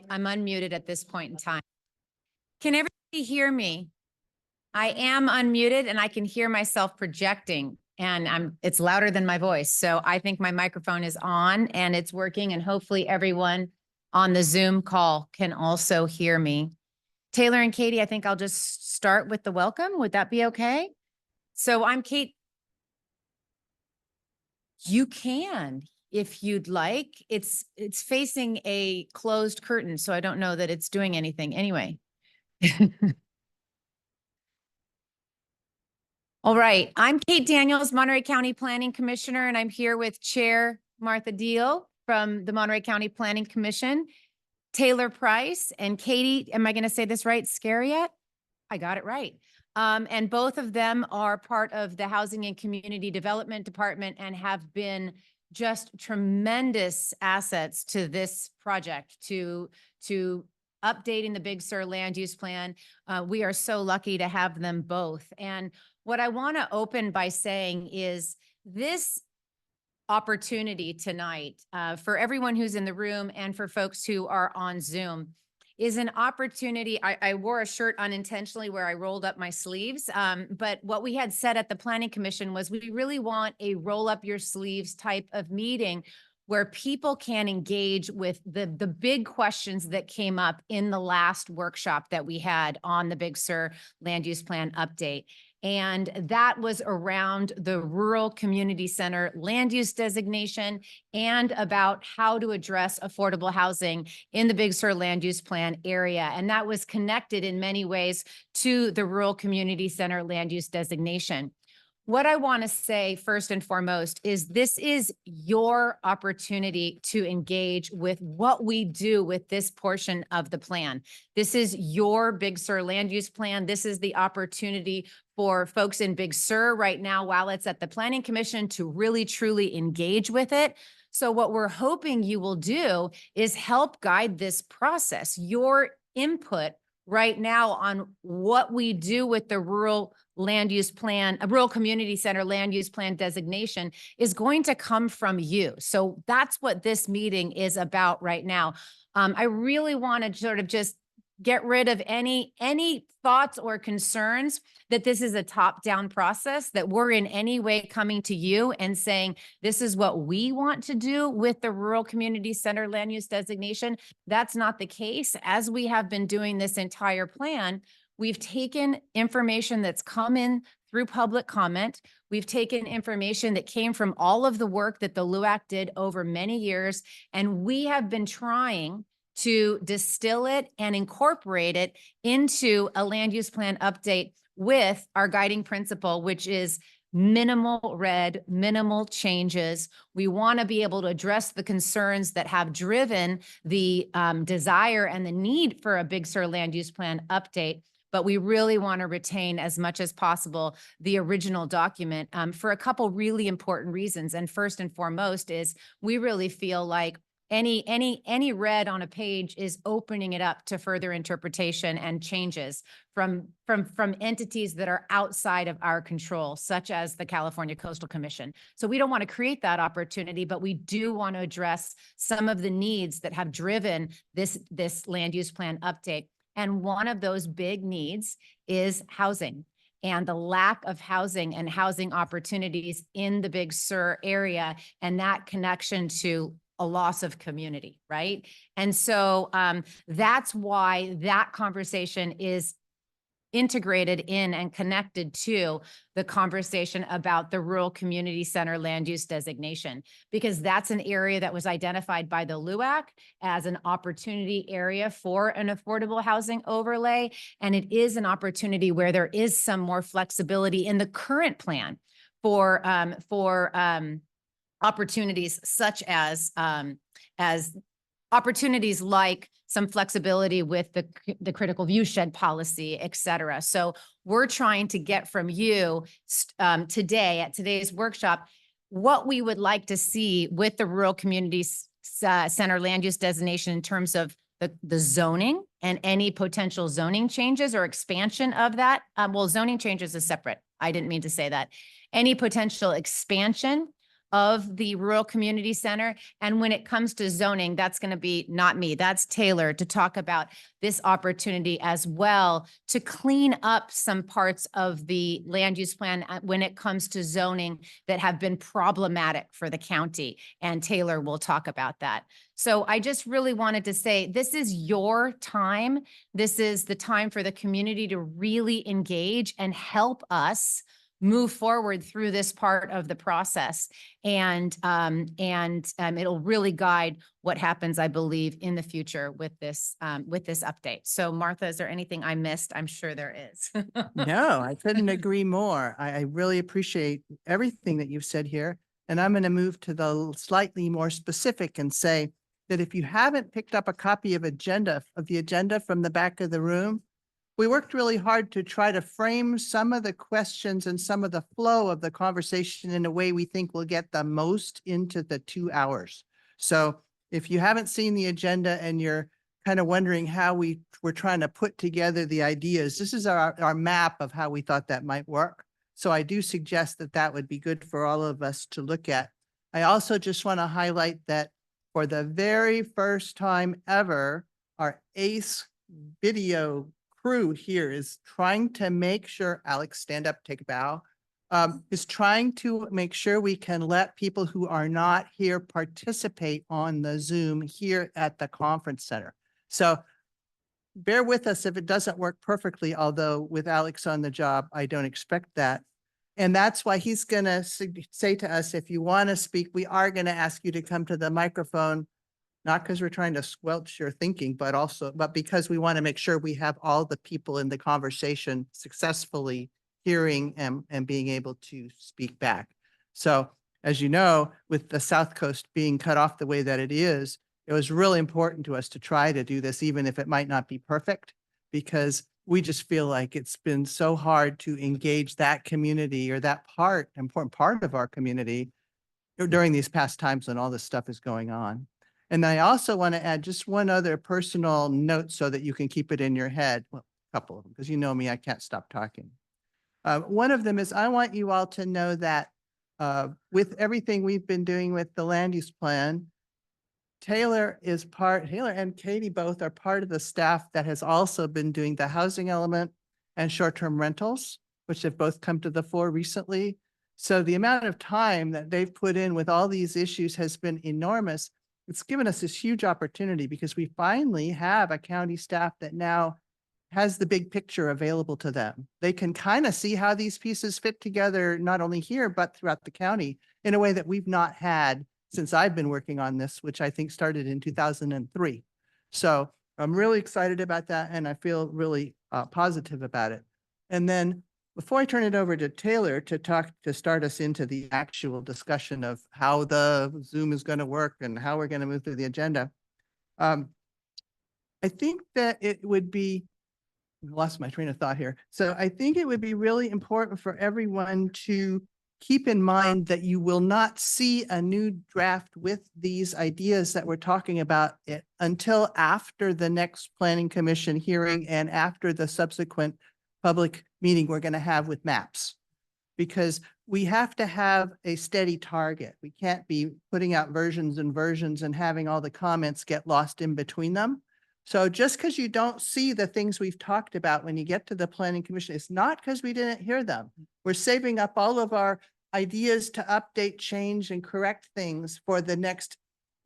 I'm unmuted at this point in time. Can everybody hear me? I am unmuted and I can hear myself projecting, and it's louder than my voice. So I think my microphone is on and it's working, and hopefully everyone on the Zoom call can also hear me. Taylor and Katie, I think I'll just start with the welcome. Would that be okay? So I'm Kate. You can, if you'd like. It's facing a closed curtain, so I don't know that it's doing anything anyway. All right, I'm Kate Daniels, Monterey County Planning Commissioner, and I'm here with Chair Martha Deal from the Monterey County Planning Commission, Taylor Price, and Katie, am I going to say this right, Scariat? I got it right. And both of them are part of the Housing and Community Development Department and have been just tremendous assets to this project, to updating the Big Sur land use plan. We are so lucky to have them both. And what I want to open by saying is this opportunity tonight for everyone who's in the room and for folks who are on Zoom is an opportunity. I wore a shirt unintentionally where I rolled up my sleeves. But what we had said at the Planning Commission was we really want a roll up your sleeves type of meeting where people can engage with the big questions that came up in the last workshop that we had on the Big Sur land use plan update. And that was around the rural community center land use designation and about how to address affordable housing in the Big Sur land use plan area. And that was connected in many ways to the rural community center land use designation. What I want to say first and foremost is this is your opportunity to engage with what we do with this portion of the plan. This is your Big Sur land use plan. This is the opportunity for folks in Big Sur right now, while it's at the Planning Commission, to really truly engage with it. So what we're hoping you will do is help guide this process. Your input right now on what we do with the rural land use plan, a rural community center land use plan designation is going to come from you. So that's what this meeting is about right now. I really want to sort of just get rid of any thoughts or concerns that this is a top-down process, that we're in any way coming to you and saying, this is what we want to do with the rural community center land use designation. That's not the case. As we have been doing this entire plan, we've taken information that's come in through public comment. We've taken information that came from all of the work that the LUAC did over many years, and we have been trying to distill it and incorporate it into a land use plan update with our guiding principle, which is minimal red, minimal changes. We want to be able to address the concerns that have driven the desire and the need for a Big Sur land use plan update. But we really want to retain as much as possible the original document for a couple really important reasons. And first and foremost is we really feel like any red on a page is opening it up to further interpretation and changes from entities that are outside of our control, such as the California Coastal Commission. So we don't want to create that opportunity, but we do want to address some of the needs that have driven this land use plan update. And one of those big needs is housing and the lack of housing and housing opportunities in the Big Sur area, and that connection to a loss of community, right? And so that's why that conversation is integrated in and connected to the conversation about the rural community center land use designation, because that's an area that was identified by the LUAC as an opportunity area for an affordable housing overlay. And it is an opportunity where there is some more flexibility in the current plan for opportunities such as opportunities like some flexibility with the critical viewshed policy, et cetera. So we're trying to get from you today at today's workshop what we would like to see with the rural community center land use designation in terms of the zoning and any potential zoning changes or expansion of that. Well, zoning changes is separate. I didn't mean to say that. Any potential expansion of the Rural Community Center. And when it comes to zoning, that's going to be not me, that's Taylor, to talk about this opportunity as well to clean up some parts of the land use plan when it comes to zoning that have been problematic for the county. And Taylor will talk about that. So I just really wanted to say, this is your time. This is the time for the community to really engage and help us move forward through this part of the process. And it'll really guide what happens, I believe, in the future with this update. So Martha, is there anything I missed? I'm sure there is. No, I couldn't agree more. I really appreciate everything that you've said here. And I'm going to move to the slightly more specific and say that if you haven't picked up a copy of the agenda from the back of the room, we worked really hard to try to frame some of the questions and some of the flow of the conversation in a way we think will get the most into the 2 hours. So if you haven't seen the agenda and you're kind of wondering how we were trying to put together the ideas, this is our map of how we thought that might work. So I do suggest that that would be good for all of us to look at. I also just want to highlight that for the very first time ever, our ACE video crew here is trying to make sure, Alex, stand up, take a bow, is trying to make sure we can let people who are not here participate on the Zoom here at the conference center. So bear with us if it doesn't work perfectly, although with Alex on the job, I don't expect that. And that's why he's going to say to us, if you want to speak, we are going to ask you to come to the microphone, not because we're trying to squelch your thinking, but because we want to make sure we have all the people in the conversation successfully hearing and being able to speak back. So as you know, with the South Coast being cut off the way that it was really important to us to try to do this, even if it might not be perfect, because we just feel like it's been so hard to engage that community or that important part of our community during these past times when all this stuff is going on. And I also want to add just one other personal note so that you can keep it in your head. Well, a couple of them, because you know me, I can't stop talking. One of them is I want you all to know that with everything we've been doing with the land use plan, Taylor and Katie both are part of the staff that has also been doing the housing element and short-term rentals, which have both come to the fore recently. So the amount of time that they've put in with all these issues has been enormous. It's given us this huge opportunity because we finally have a county staff that now has the big picture available to them. They can kind of see how these pieces fit together, not only here, but throughout the county in a way that we've not had since I've been working on this, which I think started in 2003. So I'm really excited about that. And I feel really positive about it. And then before I turn it over to Taylor to start us into the actual discussion of how the Zoom is going to work and how we're going to move through the agenda, I think that it would be, I lost my train of thought here. So I think it would be really important for everyone to keep in mind that you will not see a new draft with these ideas that we're talking about until after the next Planning Commission hearing and after the subsequent public meeting we're going to have with maps, because we have to have a steady target. We can't be putting out versions and versions and having all the comments get lost in between them. So just because you don't see the things we've talked about when you get to the Planning Commission, it's not because we didn't hear them. We're saving up all of our ideas to update, change, and correct things for the next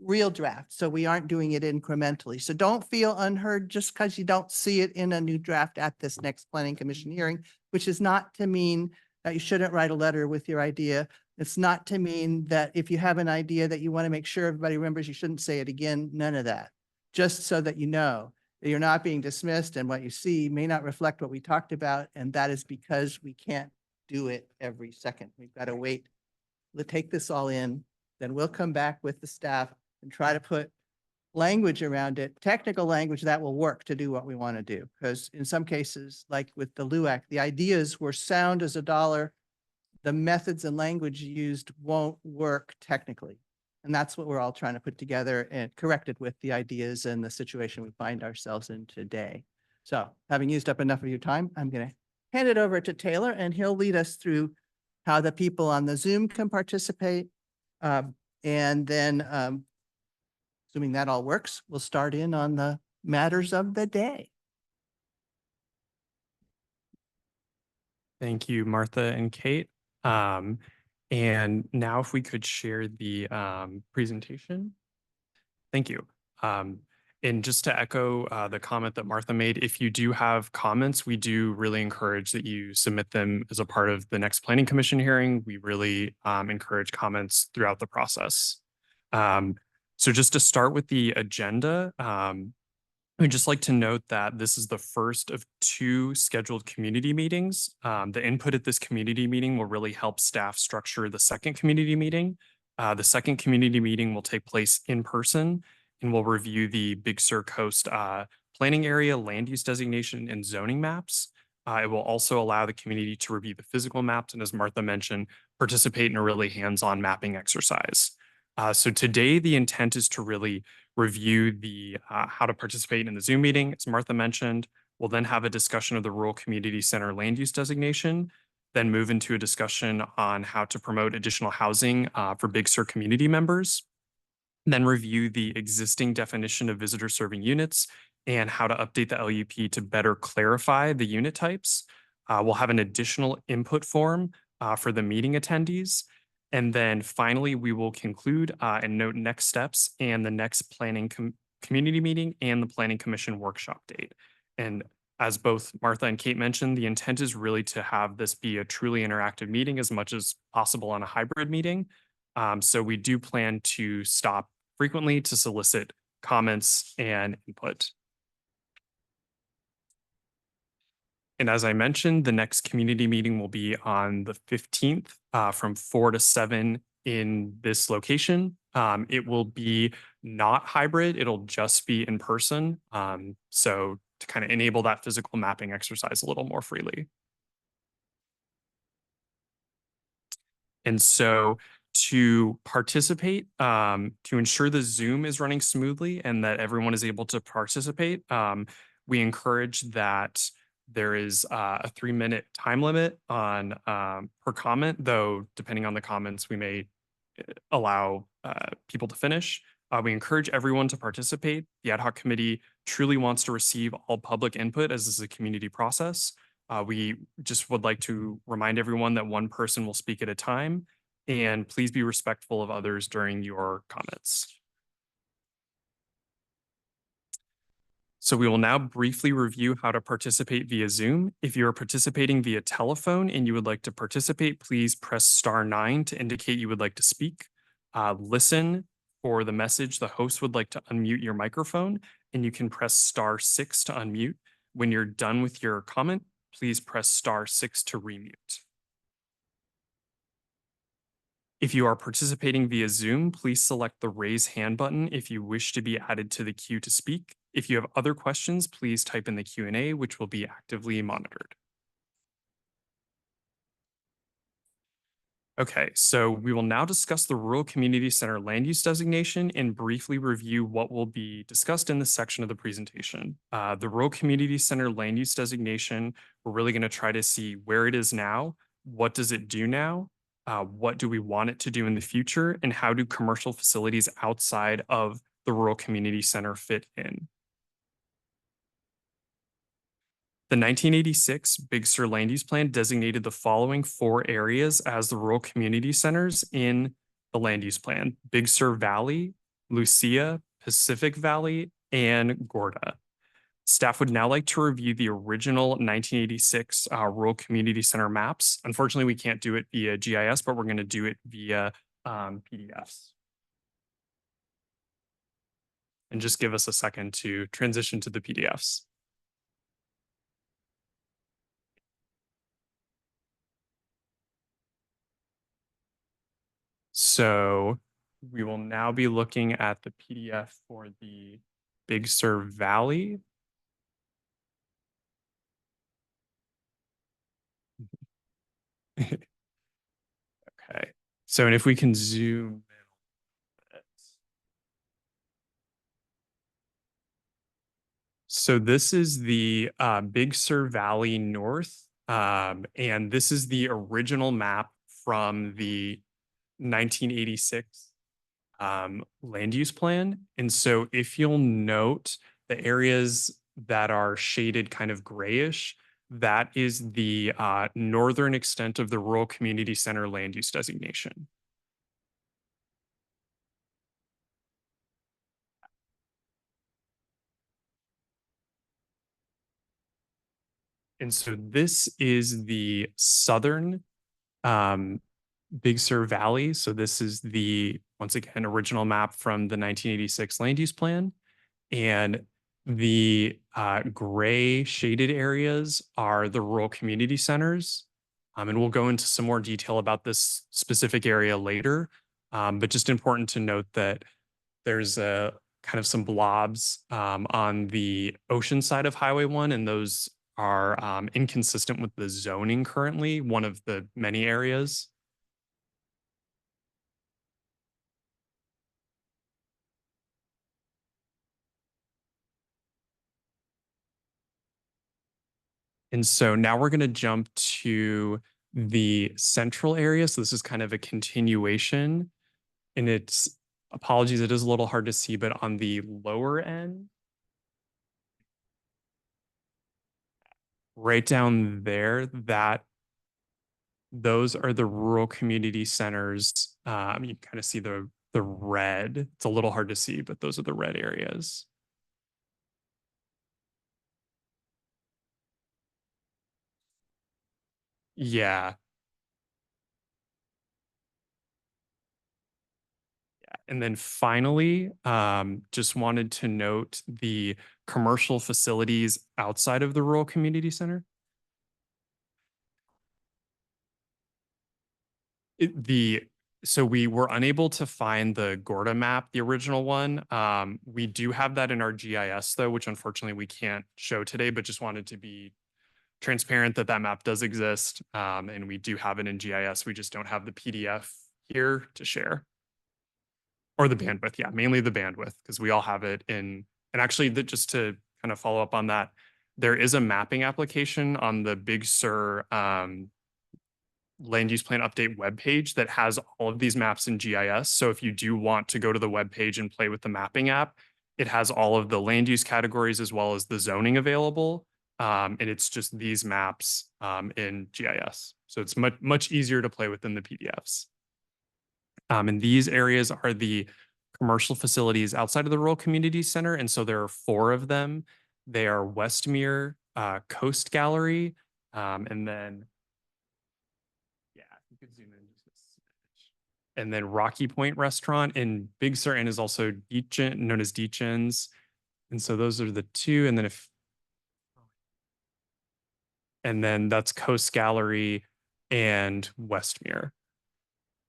real draft. So we aren't doing it incrementally. So don't feel unheard just because you don't see it in a new draft at this next Planning Commission hearing, which is not to mean that you shouldn't write a letter with your idea. It's not to mean that if you have an idea that you want to make sure everybody remembers, you shouldn't say it again. None of that. Just so that you know that you're not being dismissed and what you see may not reflect what we talked about. And that is because we can't do it every second. We've got to wait. We'll take this all in, then we'll come back with the staff and try to put language around it, technical language that will work to do what we want to do. Because in some cases, like with the LUAC, the ideas were sound as a dollar. The methods and language used won't work technically. And that's what we're all trying to put together and correct it with the ideas and the situation we find ourselves in today. So having used up enough of your time, I'm going to hand it over to Taylor and he'll lead us through how the people on the Zoom can participate And then, assuming that all works, we'll start in on the matters of the day. Thank you, Martha and Kate. And now if we could share the presentation. Thank you. And just to echo the comment that Martha made, if you do have comments, we do really encourage that you submit them as a part of the next Planning Commission hearing. We really encourage comments throughout the process. So just to start with the agenda, I'd just like to note that this is the first of 2 scheduled community meetings. The input at this community meeting will really help staff structure the second community meeting. The second community meeting will take place in person and will review the Big Sur Coast planning area, land use designation, and zoning maps. It will also allow the community to review the physical maps and, as Martha mentioned, participate in a really hands-on mapping exercise. So today, the intent is to really review the how to participate in the Zoom meeting, as Martha mentioned. We'll then have a discussion of the Rural Community Center land use designation, then move into a discussion on how to promote additional housing for Big Sur community members, then review the existing definition of visitor serving units and how to update the LUP to better clarify the unit types. We'll have an additional input form for the meeting attendees. And then finally, we will conclude and note next steps and the next planning community meeting and the Planning Commission workshop date. And as both Martha and Kate mentioned, the intent is really to have this be a truly interactive meeting as much as possible on a hybrid meeting. So we do plan to stop frequently to solicit comments and input. And as I mentioned, the next community meeting will be on the 15th from 4 to 7 in this location. It will be not hybrid. It'll just be in person. So to kind of enable that physical mapping exercise a little more freely. And so to participate, to ensure the Zoom is running smoothly and that everyone is able to participate, we encourage that there is a 3-minute time limit on per comment, though depending on the comments, we may allow people to finish. We encourage everyone to participate. The ad hoc committee truly wants to receive all public input as this is a community process. We just would like to remind everyone that one person will speak at a time, and please be respectful of others during your comments. So we will now briefly review how to participate via Zoom. If you are participating via telephone and you would like to participate, please press *9 to indicate you would like to speak. Listen for the message the host would like to unmute your microphone, and you can press *6 to unmute. When you're done with your comment, please press *6 to remute. If you are participating via Zoom, please select the raise hand button if you wish to be added to the queue to speak. If you have other questions, please type in the Q&A, which will be actively monitored. Okay, so we will now discuss the Rural Community Center land use designation and briefly review what will be discussed in this section of the presentation. The Rural Community Center land use designation, we're really going to try to see where it is now, what does it do now, what do we want it to do in the future, and how do commercial facilities outside of the Rural Community Center fit in. The 1986 Big Sur Land Use Plan designated the following 4 areas as the rural community centers in the land use plan: Big Sur Valley, Lucia, Pacific Valley, and Gorda. Staff would now like to review the original 1986 rural community center maps. Unfortunately, we can't do it via GIS, but we're going to do it via PDFs. And just give us a second to transition to the PDFs. So we will now be looking at the PDF for the Big Sur Valley. Okay, so and if we can zoom in a bit. So this is the Big Sur Valley North, and this is the original map from the 1986 land use plan. And so if you'll note the areas that are shaded kind of grayish, that is the northern extent of the rural community center land use designation. And so this is the southern Big Sur Valley. So this is the, once again, original map from the 1986 land use plan. And the gray shaded areas are the rural community centers. And we'll go into some more detail about this specific area later. But just important to note that there's a kind of some blobs on the ocean side of Highway 1, and those are inconsistent with the zoning currently, one of the many areas. And so now we're going to jump to the central area. So this is kind of a continuation, and it's, apologies, it is a little hard to see, but on the lower end, right down there, those are the rural community centers. You kind of see the red. It's a little hard to see, but those are the red areas. Yeah. And then finally, just wanted to note the commercial facilities outside of the rural community center. So we were unable to find the Gorda map, the original one. We do have that in our GIS though, which unfortunately we can't show today, but just wanted to be transparent that that map does exist. And we do have it in GIS. We just don't have the PDF here to share. Or the bandwidth, yeah, mainly the bandwidth, because we all have it in, and actually just to kind of follow up on that, there is a mapping application on the Big Sur land use plan update webpage that has all of these maps in GIS. So if you do want to go to the webpage and play with the mapping app, it has all of the land use categories as well as the zoning available. And it's just these maps in GIS. So it's much easier to play within the PDFs. And these areas are the commercial facilities outside of the rural community center. And so there are 4 of them. They are Westmere, Coast Gallery, and then, yeah, you could zoom in just a smidge. And then Rocky Point Restaurant in Big Sur, and is also Deetjen, known as Deetjen's. And so those are the 2. And then and then that's Coast Gallery and Westmere.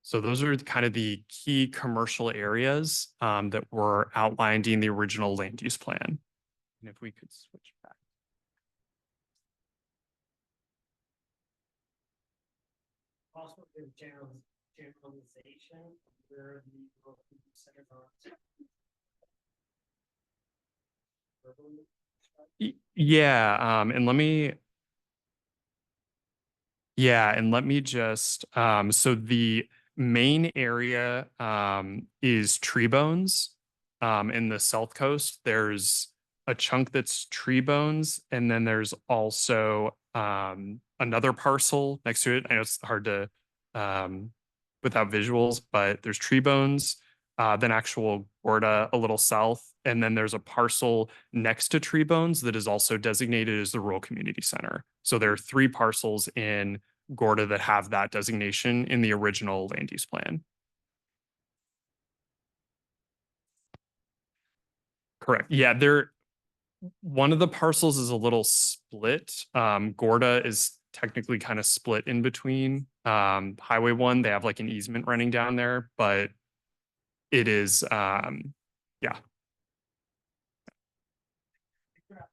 So those are kind of the key commercial areas that were outlined in the original land use plan. And if we could switch back. Also, there's generalization where the rural centers are. Yeah, and let me. Yeah, and let me just, so the main area is Tree Bones. In the South Coast, there's a chunk that's Tree Bones, and then there's also another parcel next to it. I know it's hard to without visuals, but there's Tree Bones, then actual Gorda a little south, and then there's a parcel next to Tree Bones that is also designated as the rural community center. So there are 3 parcels in Gorda that have that designation in the original land use plan. Correct. Yeah, one of the parcels is a little split. Gorda is technically kind of split in between. Highway 1, they have like an easement running down there, but it is, yeah.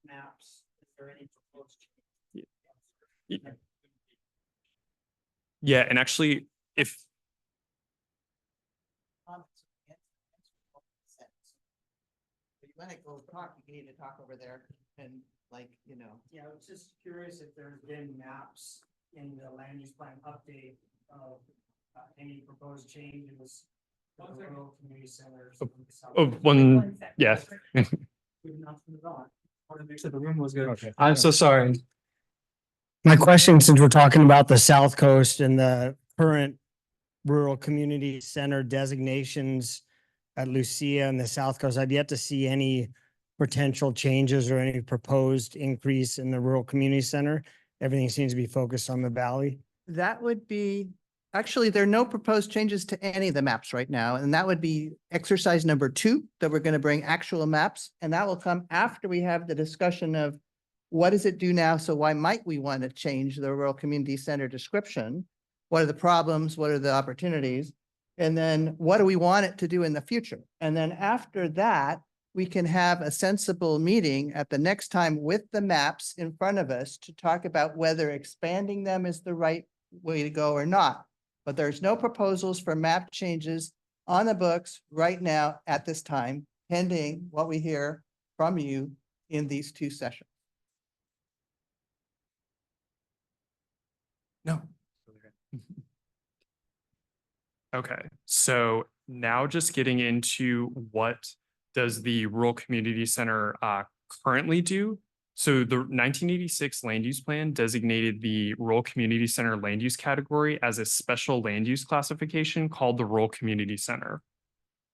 Maps, is there any proposed change? Yeah, and actually, if If you want to go talk, you need to talk over there and Yeah, I was just curious if there's been maps in the land use plan update of any proposed changes to the rural community centers. Oh, one, yes. Good enough to move on. Wanted to make sure the room was good. Okay. I'm so sorry. My question, since we're talking about the South Coast and the current rural community center designations at Lucia and the South Coast, I've yet to see any potential changes or any proposed increase in the rural community center. Everything seems to be focused on the valley. That would be, actually, there are no proposed changes to any of the maps right now. And that would be exercise number 2, that we're going to bring actual maps. And that will come after we have the discussion of what does it do now? So why might we want to change the rural community center description? What are the problems? What are the opportunities? And then what do we want it to do in the future? And then after that, we can have a sensible meeting at the next time with the maps in front of us to talk about whether expanding them is the right way to go or not. But there's no proposals for map changes on the books right now at this time, pending what we hear from you in these 2 sessions. No. Okay, so now just getting into what does the rural community center currently do? So the 1986 land use plan designated the rural community center land use category as a special land use classification called the rural community center.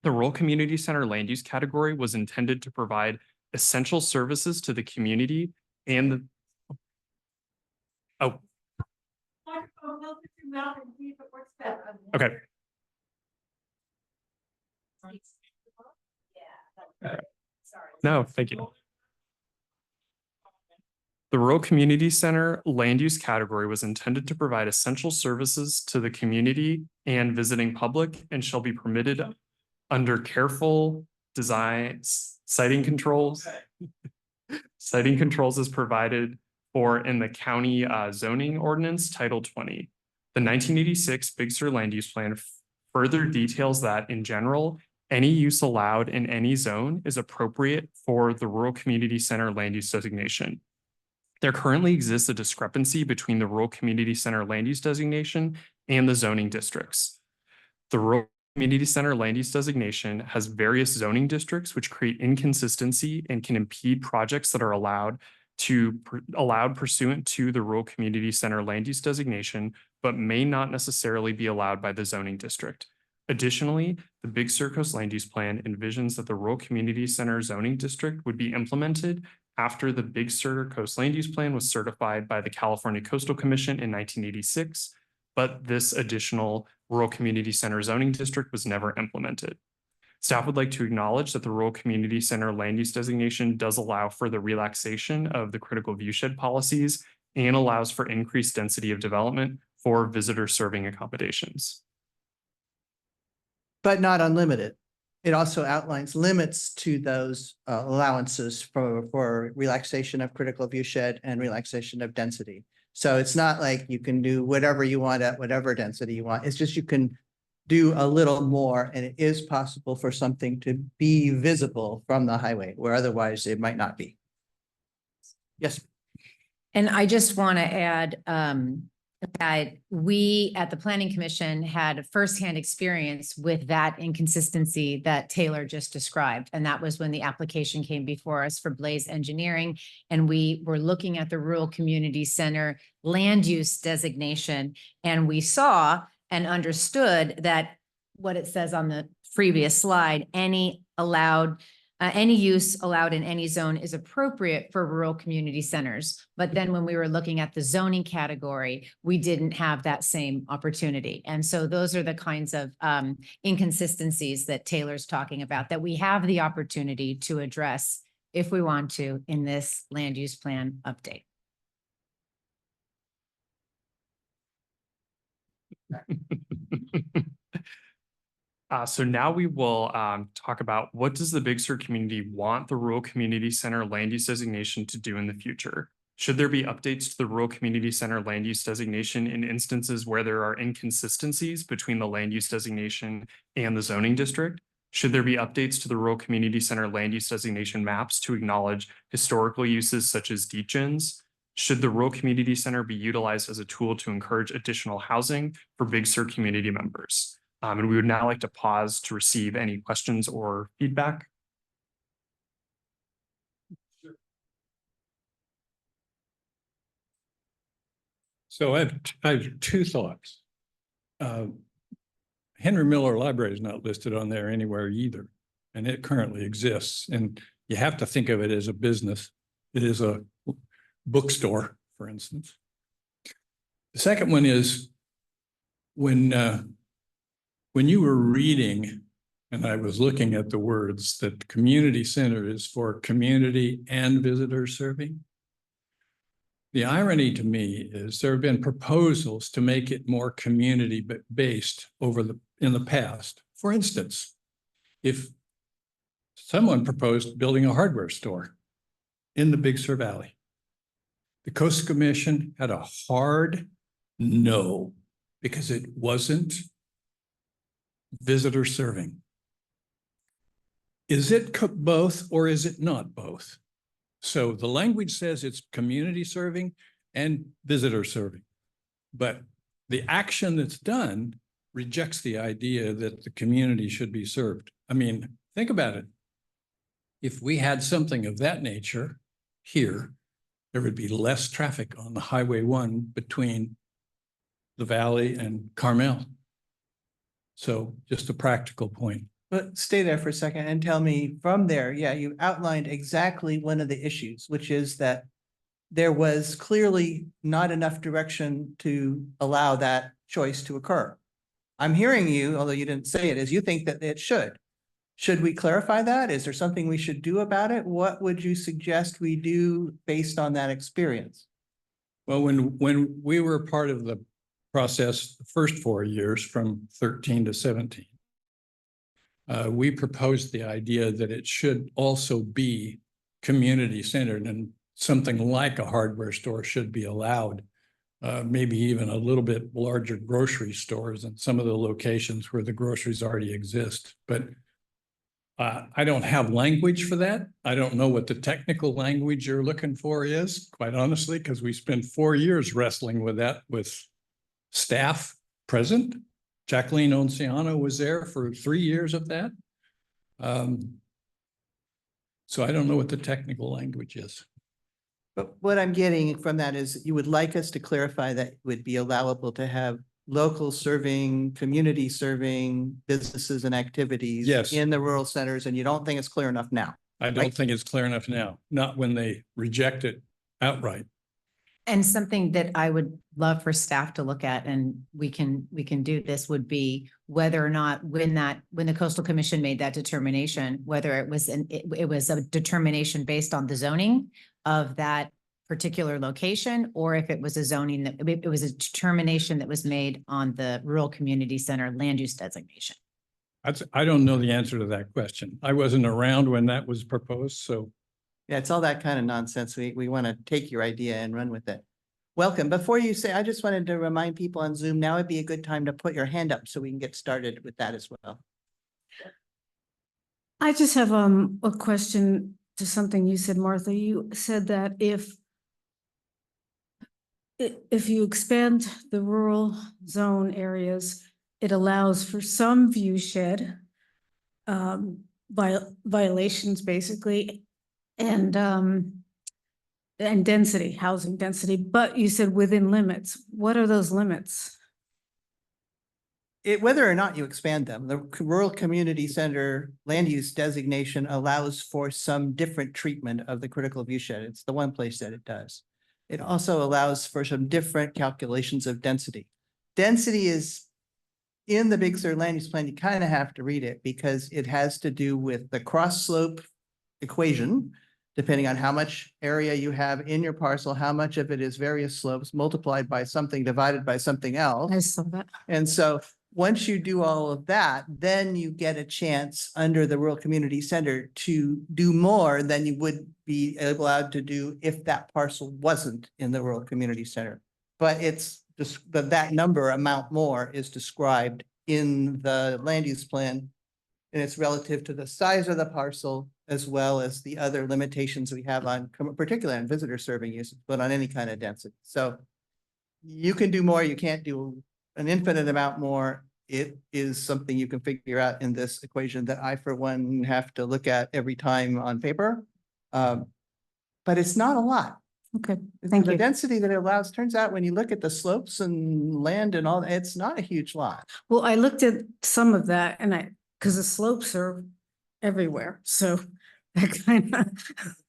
The rural community center land use category was intended to provide essential services to the community and the. Oh, okay. No, thank you. The rural community center land use category was intended to provide essential services to the community and visiting public and shall be permitted under careful design, siting controls. Siting controls is provided for in the county zoning ordinance Title 20. The 1986 Big Sur land use plan further details that in general, any use allowed in any zone is appropriate for the rural community center land use designation. There currently exists a discrepancy between the rural community center land use designation and the zoning districts. The rural community center land use designation has various zoning districts which create inconsistency and can impede projects that are allowed pursuant to the rural community center land use designation, but may not necessarily be allowed by the zoning district. Additionally, the Big Sur Coast Land Use Plan envisions that the rural community center zoning district would be implemented after the Big Sur Coast Land Use Plan was certified by the California Coastal Commission in 1986, but this additional rural community center zoning district was never implemented. Staff would like to acknowledge that the rural community center land use designation does allow for the relaxation of the critical viewshed policies and allows for increased density of development for visitor serving accommodations. But not unlimited. It also outlines limits to those allowances for relaxation of critical viewshed and relaxation of density. So it's not like you can do whatever you want at whatever density you want. It's just you can do a little more, and it is possible for something to be visible from the highway where otherwise it might not be. Yes. And I just want to add that we at the Planning Commission had firsthand experience with that inconsistency that Taylor just described. And that was when the application came before us for Blaze Engineering. And we were looking at the rural community center land use designation. And we saw and understood that what it says on the previous slide, any use allowed in any zone is appropriate for rural community centers. But then when we were looking at the zoning category, we didn't have that same opportunity. And so those are the kinds of inconsistencies that Taylor's talking about that we have the opportunity to address if we want to in this land use plan update. So now we will talk about what does the Big Sur community want the rural community center land use designation to do in the future? Should there be updates to the rural community center land use designation in instances where there are inconsistencies between the land use designation and the zoning district? Should there be updates to the rural community center land use designation maps to acknowledge historical uses such as deep gens? Should the rural community center be utilized as a tool to encourage additional housing for Big Sur community members? And we would now like to pause to receive any questions or feedback. So I have two thoughts. Henry Miller Library is not listed on there anywhere either, and it currently exists. And you have to think of it as a business. It is a bookstore, for instance. The second one is when you were reading, and I was looking at the words that community center is for community and visitor serving. The irony to me is there have been proposals to make it more community based in the past. For instance, if someone proposed building a hardware store in the Big Sur Valley, the Coastal Commission had a hard no because it wasn't visitor serving. Is it both or is it not both? So the language says it's community serving and visitor serving, but the action that's done rejects the idea that the community should be served. I mean, think about it. If we had something of that nature here, there would be less traffic on the Highway 1 between the Valley and Carmel. So just a practical point. But stay there for a second and tell me from there, yeah, you outlined exactly one of the issues, which is that there was clearly not enough direction to allow that choice to occur. I'm hearing you, although you didn't say it, is you think that it should. Should we clarify that? Is there something we should do about it? What would you suggest we do based on that experience? Well, when we were part of the process, the first 4 years from 13 to 17, we proposed the idea that it should also be community centered and something like a hardware store should be allowed. Maybe even a little bit larger grocery stores in some of the locations where the groceries already exist. But I don't have language for that. I don't know what the technical language you're looking for is, quite honestly, because we spent 4 years wrestling with that with staff present. Jacqueline Onciano was there for 3 years of that. So I don't know what the technical language is. But what I'm getting from that is you would like us to clarify that it would be allowable to have local serving, community serving businesses and activities Yes. in the rural centers, and you don't think it's clear enough now. I don't think it's clear enough now, not when they reject it outright. And something that I would love for staff to look at, and we can do this, would be whether or not when the Coastal Commission made that determination, whether it was it was a determination based on the zoning of that particular location, or if it was a zoning that it was a determination that was made on the rural community center land use designation. I don't know the answer to that question. I wasn't around when that was proposed, so. Yeah, it's all that kind of nonsense. We want to take your idea and run with it. Welcome. Before you say, I just wanted to remind people on Zoom, now would be a good time to put your hand up so we can get started with that as well. I just have a question to something you said, Martha. You said that if you expand the rural zone areas, it allows for some view shed violations basically, and density, housing density, but you said within limits. What are those limits? Whether or not you expand them, the rural community center land use designation allows for some different treatment of the critical view shed. It's the one place that it does. It also allows for some different calculations of density. Density is in the Big Sur land use plan. You kind of have to read it because it has to do with the cross slope equation, depending on how much area you have in your parcel, how much of it is various slopes multiplied by something divided by something else. I saw that. And so once you do all of that, then you get a chance under the rural community center to do more than you would be allowed to do if that parcel wasn't in the rural community center. But it's just that number amount more is described in the land use plan And it's relative to the size of the parcel as well as the other limitations we have on, particularly on visitor serving uses, but on any kind of density. So you can do more, you can't do an infinite amount more. It is something you can figure out in this equation that I, for one, have to look at every time on paper. But it's not a lot. Okay, thank The you. density that it allows, turns out when you look at the slopes and land and all, it's not a huge lot. Well, I looked at some of that and because the slopes are everywhere, so that kind of,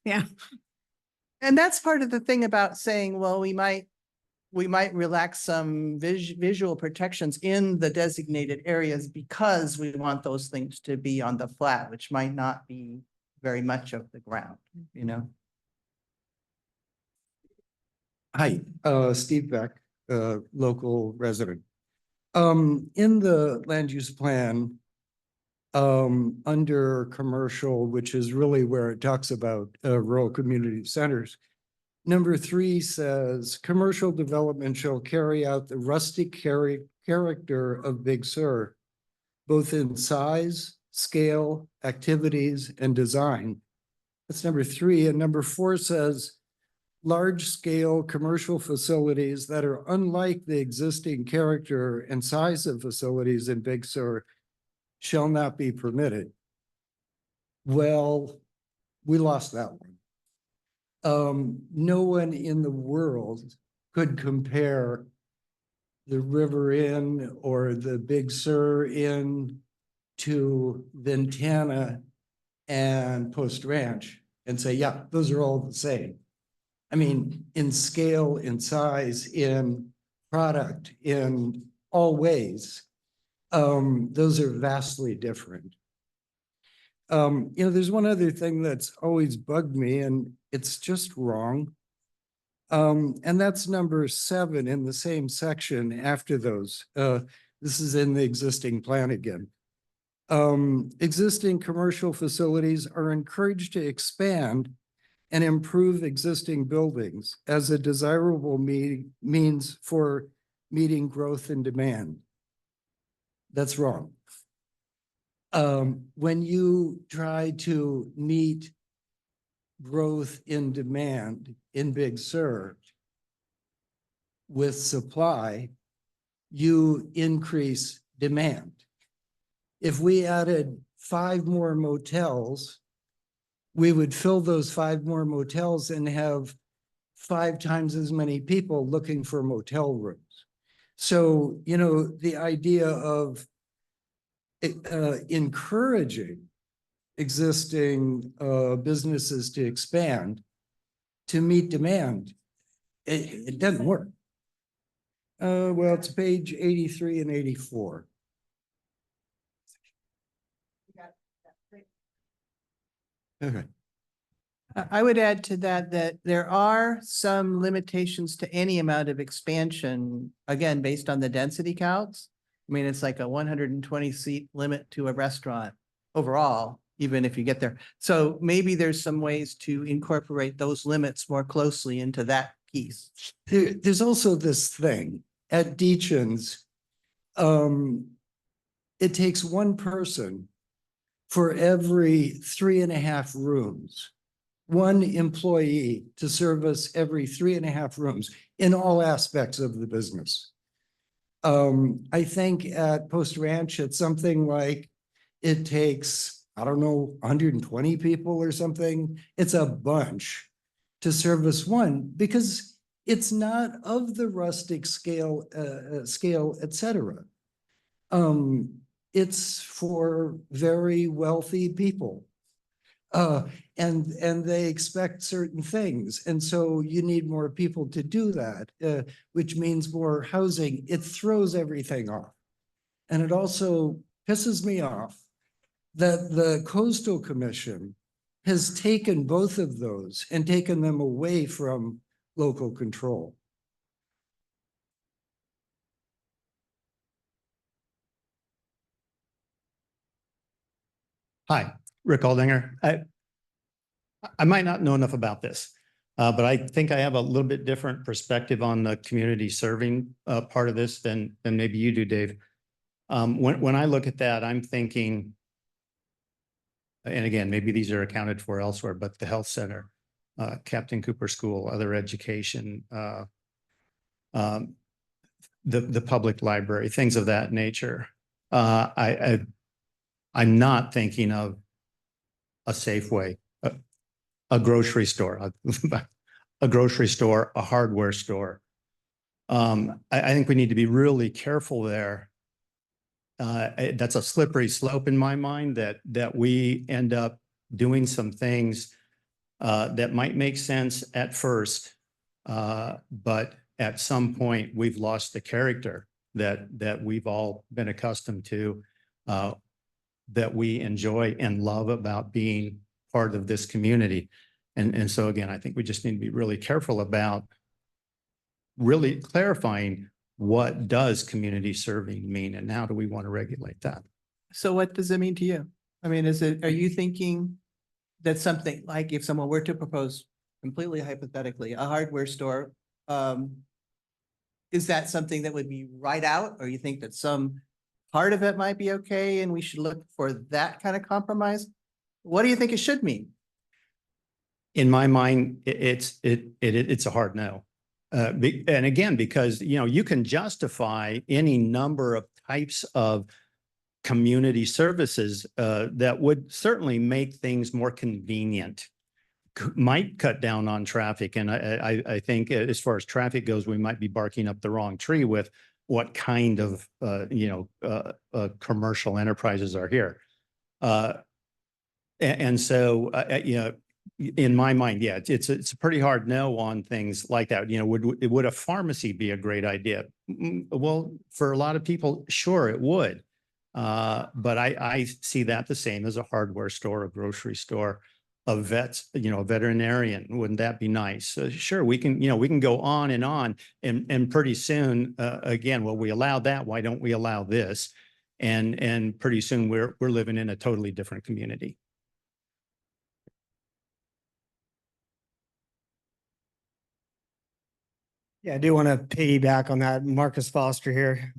yeah. And that's part of the thing about saying, well, we might relax some visual protections in the designated areas because we want those things to be on the flat, which might not be very much of the ground, you know? Hi, Steve Beck, local resident. In the land use plan, under commercial, which is really where it talks about rural community centers, number 3 says, commercial development shall carry out the rustic character of Big Sur, both in size, scale, activities, and design. That's number 3. And number 4 says, large-scale commercial facilities that are unlike the existing character and size of facilities in Big Sur shall not be permitted. Well, we lost that one. No one in the world could compare the River Inn or the Big Sur Inn to Ventana and Post Ranch and say, yeah, those are all the same. I mean, in scale, in size, in product, in all ways, those are vastly different. There's one other thing that's always bugged me, and it's just wrong. And that's number 7 in the same section after those. This is in the existing plan again. Existing commercial facilities are encouraged to expand and improve existing buildings as a desirable means for meeting growth and demand. That's wrong. When you try to meet growth in demand in Big Sur with supply, you increase demand. If we added 5 more motels, we would fill those 5 more motels and have 5 times as many people looking for motel rooms. So, the idea of encouraging existing businesses to expand to meet demand, it doesn't work. Well, it's page 83 and 84. Okay. I would add to that there are some limitations to any amount of expansion, again, based on the density counts. I mean, it's like a 120 seat limit to a restaurant overall, even if you get there. So maybe there's some ways to incorporate those limits more closely into that piece. There's also this thing at Deachin's, it takes 1 person for every 3.5 rooms, 1 employee to service every 3.5 rooms in all aspects of the business. I think at Post Ranch, it's something like it takes, I don't know, 120 people or something. It's a bunch to service 1 because it's not of the rustic scale, et cetera. It's for very wealthy people. And they expect certain things. And so you need more people to do that, which means more housing. It throws everything off. And it also pisses me off that the Coastal Commission has taken both of those and taken them away from local control. Hi, Rick Aldinger. I might not know enough about this, but I think I have a little bit different perspective on the community serving part of this than maybe you do, Dave. When I look at that, I'm thinking and again, maybe these are accounted for elsewhere, but the health center, Captain Cooper School, other education, the public library, things of that nature. I'm not thinking of a Safeway, a grocery store, a grocery store, a hardware store. I think we need to be really careful there. That's a slippery slope in my mind that we end up doing some things that might make sense at first, but at some point we've lost the character that we've all been accustomed to, that we enjoy and love about being part of this community. And so again, I think we just need to be really careful about really clarifying what does community serving mean and how do we want to regulate that? So what does it mean to you? I mean, are you thinking that something like if someone were to propose completely hypothetically, a hardware store, is that something that would be right out? Or you think that some part of it might be okay and we should look for that kind of compromise? What do you think it should mean? In my mind, it's a hard no. And again, because, you know, you can justify any number of types of community services that would certainly make things more convenient, might cut down on traffic. And I think as far as traffic goes, we might be barking up the wrong tree with what kind of, commercial enterprises are here. And so, you know, in my mind, yeah, it's a pretty hard no on things like that. You know, would a pharmacy be a great idea? Well, for a lot of people, sure, it would. But I see that the same as a hardware store, a grocery store, a veterinarian. Wouldn't that be nice? Sure, we can go on, and pretty soon, again, well, we allow that. Why don't we allow this? And pretty soon we're living in a totally different community. Yeah, I do want to piggyback on that. Marcus Foster here.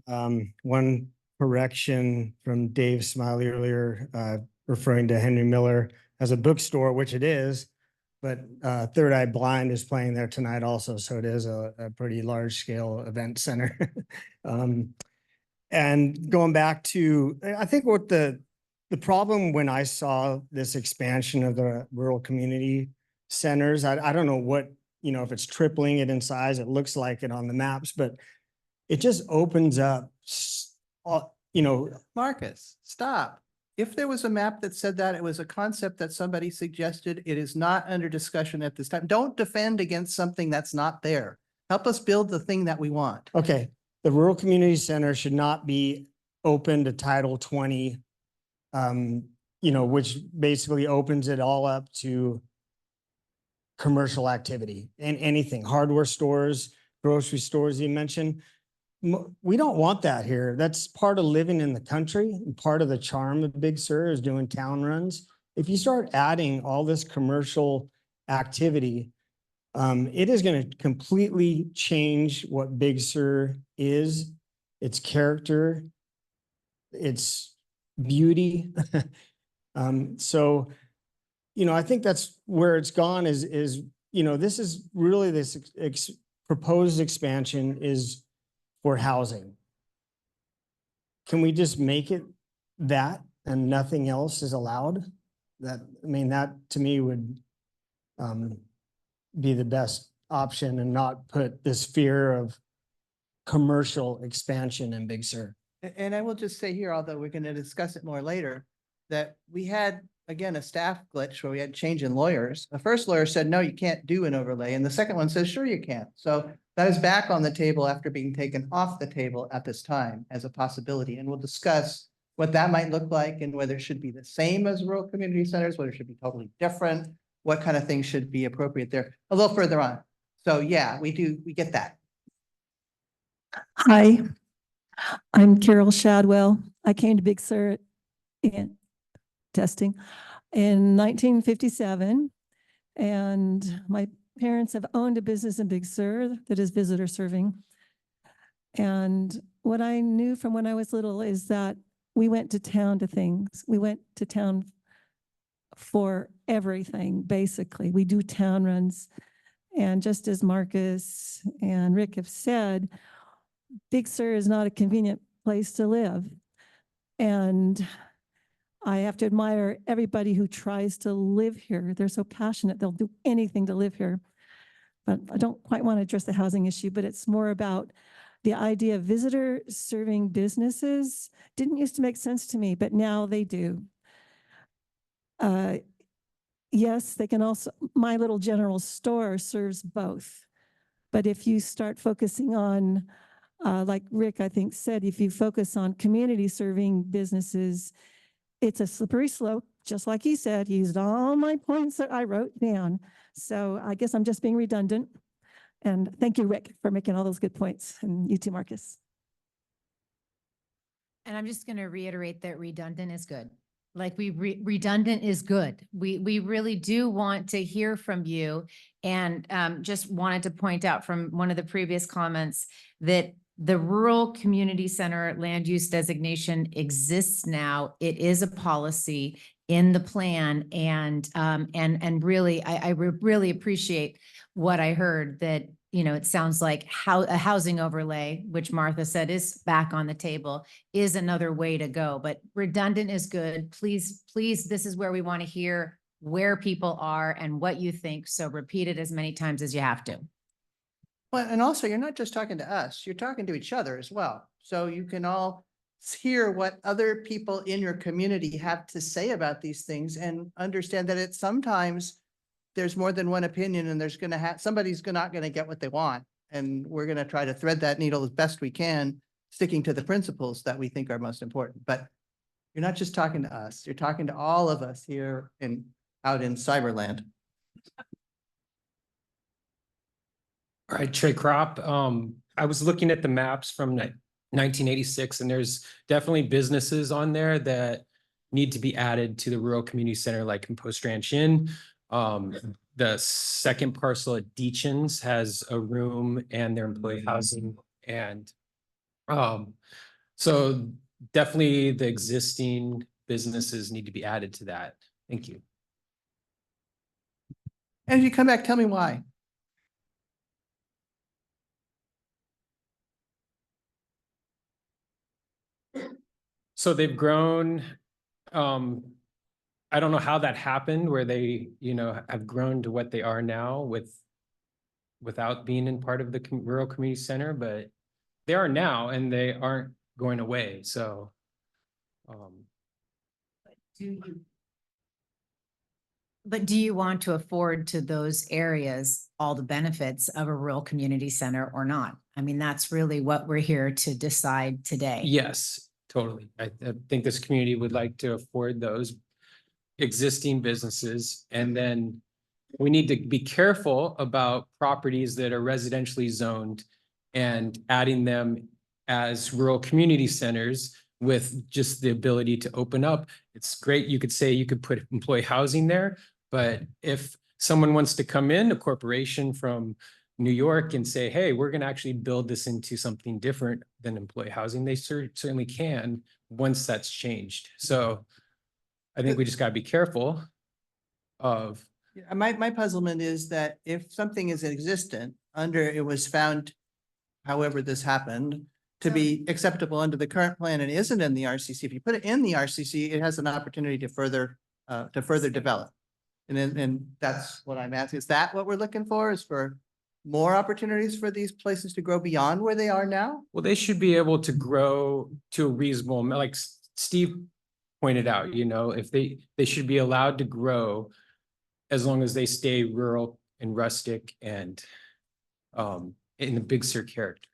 One correction from Dave Smiley earlier, referring to Henry Miller as a bookstore, which it is, but Third Eye Blind is playing there tonight also. So it is a pretty large scale event center. And going back to, I think what the problem when I saw this expansion of the rural community centers, I don't know what, if it's tripling it in size, it looks like it on the maps, but it just opens up, Marcus, stop. If there was a map that said that, it was a concept that somebody suggested, it is not under discussion at this time. Don't defend against something that's not there. Help us build the thing that we want. Okay, the rural community center should not be open to Title 20, which basically opens it all up to commercial activity and anything, hardware stores, grocery stores you mentioned. We don't want that here. That's part of living in the country. And part of the charm of Big Sur is doing town runs. If you start adding all this commercial activity, it is going to completely change what Big Sur is, its character, its beauty. So, I think that's where it's gone is this is really this proposed expansion is for housing. Can we just make it that and nothing else is allowed? That to me would be the best option and not put this fear of commercial expansion in Big Sur. And I will just say here, although we're going to discuss it more later, that we had, again, a staff glitch where we had change in lawyers. The first lawyer said, no, you can't do an overlay. And the second one says, sure, you can. So that is back on the table after being taken off the table at this time as a possibility. And we'll discuss what that might look like and whether it should be the same as rural community centers, whether it should be totally different, what kind of things should be appropriate there a little further on. So yeah, we get that. Hi, I'm Carol Shadwell. I came to Big Sur in testing in 1957, and my parents have owned a business in Big Sur that is visitor serving. And what I knew from when I was little is that we went to town to things. We went to town for everything, basically. We do town runs. And just as Marcus and Rick have said, Big Sur is not a convenient place to live. And I have to admire everybody who tries to live here. They're so passionate, they'll do anything to live here. But I don't quite want to address the housing issue, but it's more about the idea of visitor serving businesses didn't used to make sense to me, but now they do. Yes, they can also, my little general store serves both. But if you start focusing on, like Rick, I think said, if you focus on community serving businesses, it's a slippery slope, just like he said. He used all my points that I wrote down. So I guess I'm just being redundant. And thank you, Rick, for making all those good points. And you too, Marcus. And I'm just going to reiterate that redundant is good. Like redundant is good. We really do want to hear from you, and just wanted to point out from one of the previous comments that the rural community center land use designation exists now. It is a policy in the plan, and really, I really appreciate what I heard, that, you know, it sounds like how a housing overlay, which Martha said is back on the table, is another way to go. But redundant is good. Please, this is where we want to hear where people are and what you think. So repeat it as many times as you have to. Well, and also you're not just talking to us, you're talking to each other as well. So you can all hear what other people in your community have to say about these things and understand that it's sometimes there's more than one opinion, and there's somebody's not going to get what they want. And we're going to try to thread that needle as best we can, sticking to the principles that we think are most important. But you're not just talking to us, you're talking to all of us here out in Cyberland. All right, Trey Crop. I was looking at the maps from 1986, and there's definitely businesses on there that need to be added to the rural community center, like Compost Ranch Inn. The second parcel at Deachin's has a room and their employee housing. And so definitely the existing businesses need to be added to that. Thank you. And if you come back, tell me why. So they've grown. I don't know how that happened, where they, you know, have grown to what they are now without being in part of the rural community center, but they are now, and they aren't going away. So, But do you want to afford to those areas all the benefits of a rural community center or not? I mean, that's really what we're here to decide today. yes, totally. I think this community would like to afford those existing businesses. And then we need to be careful about properties that are residentially zoned and adding them as rural community centers with just the ability to open up. It's great. You could say you could put employee housing there, but if someone wants to come in, a corporation from New York, and say, hey, we're going to actually build this into something different than employee housing, they certainly can once that's changed. So I think we just got to be careful of. My puzzlement is that if something is existent it was found, however this happened, to be acceptable under the current plan and isn't in the RCC, if you put it in the RCC, it has an opportunity to further develop. And that's what I'm asking. Is that what we're looking for? Is for more opportunities for these places to grow beyond where they are now? Well, they should be able to grow to a reasonable, like Steve pointed out, you know, if they should be allowed to grow as long as they stay rural and rustic and in the Big Sur character.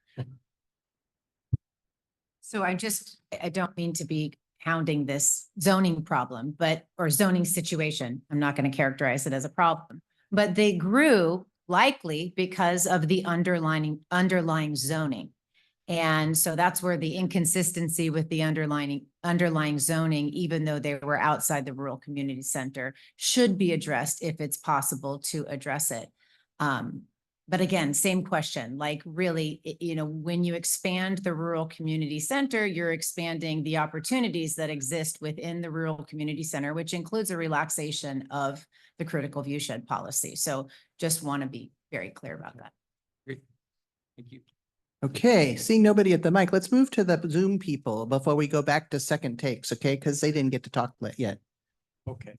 So I don't mean to be hounding this zoning problem, or zoning situation. I'm not going to characterize it as a problem, but they grew likely because of the underlying zoning. And so that's where the inconsistency with the underlying zoning, even though they were outside the rural community center, should be addressed if it's possible to address it. But again, same question, like really, you know, when you expand the rural community center, you're expanding the opportunities that exist within the rural community center, which includes a relaxation of the critical view shed policy. So just want to be very clear about that. Great. Thank you. Okay, seeing nobody at the mic, let's move to the Zoom people before we go back to second takes, okay? Because they didn't get to talk yet. Okay.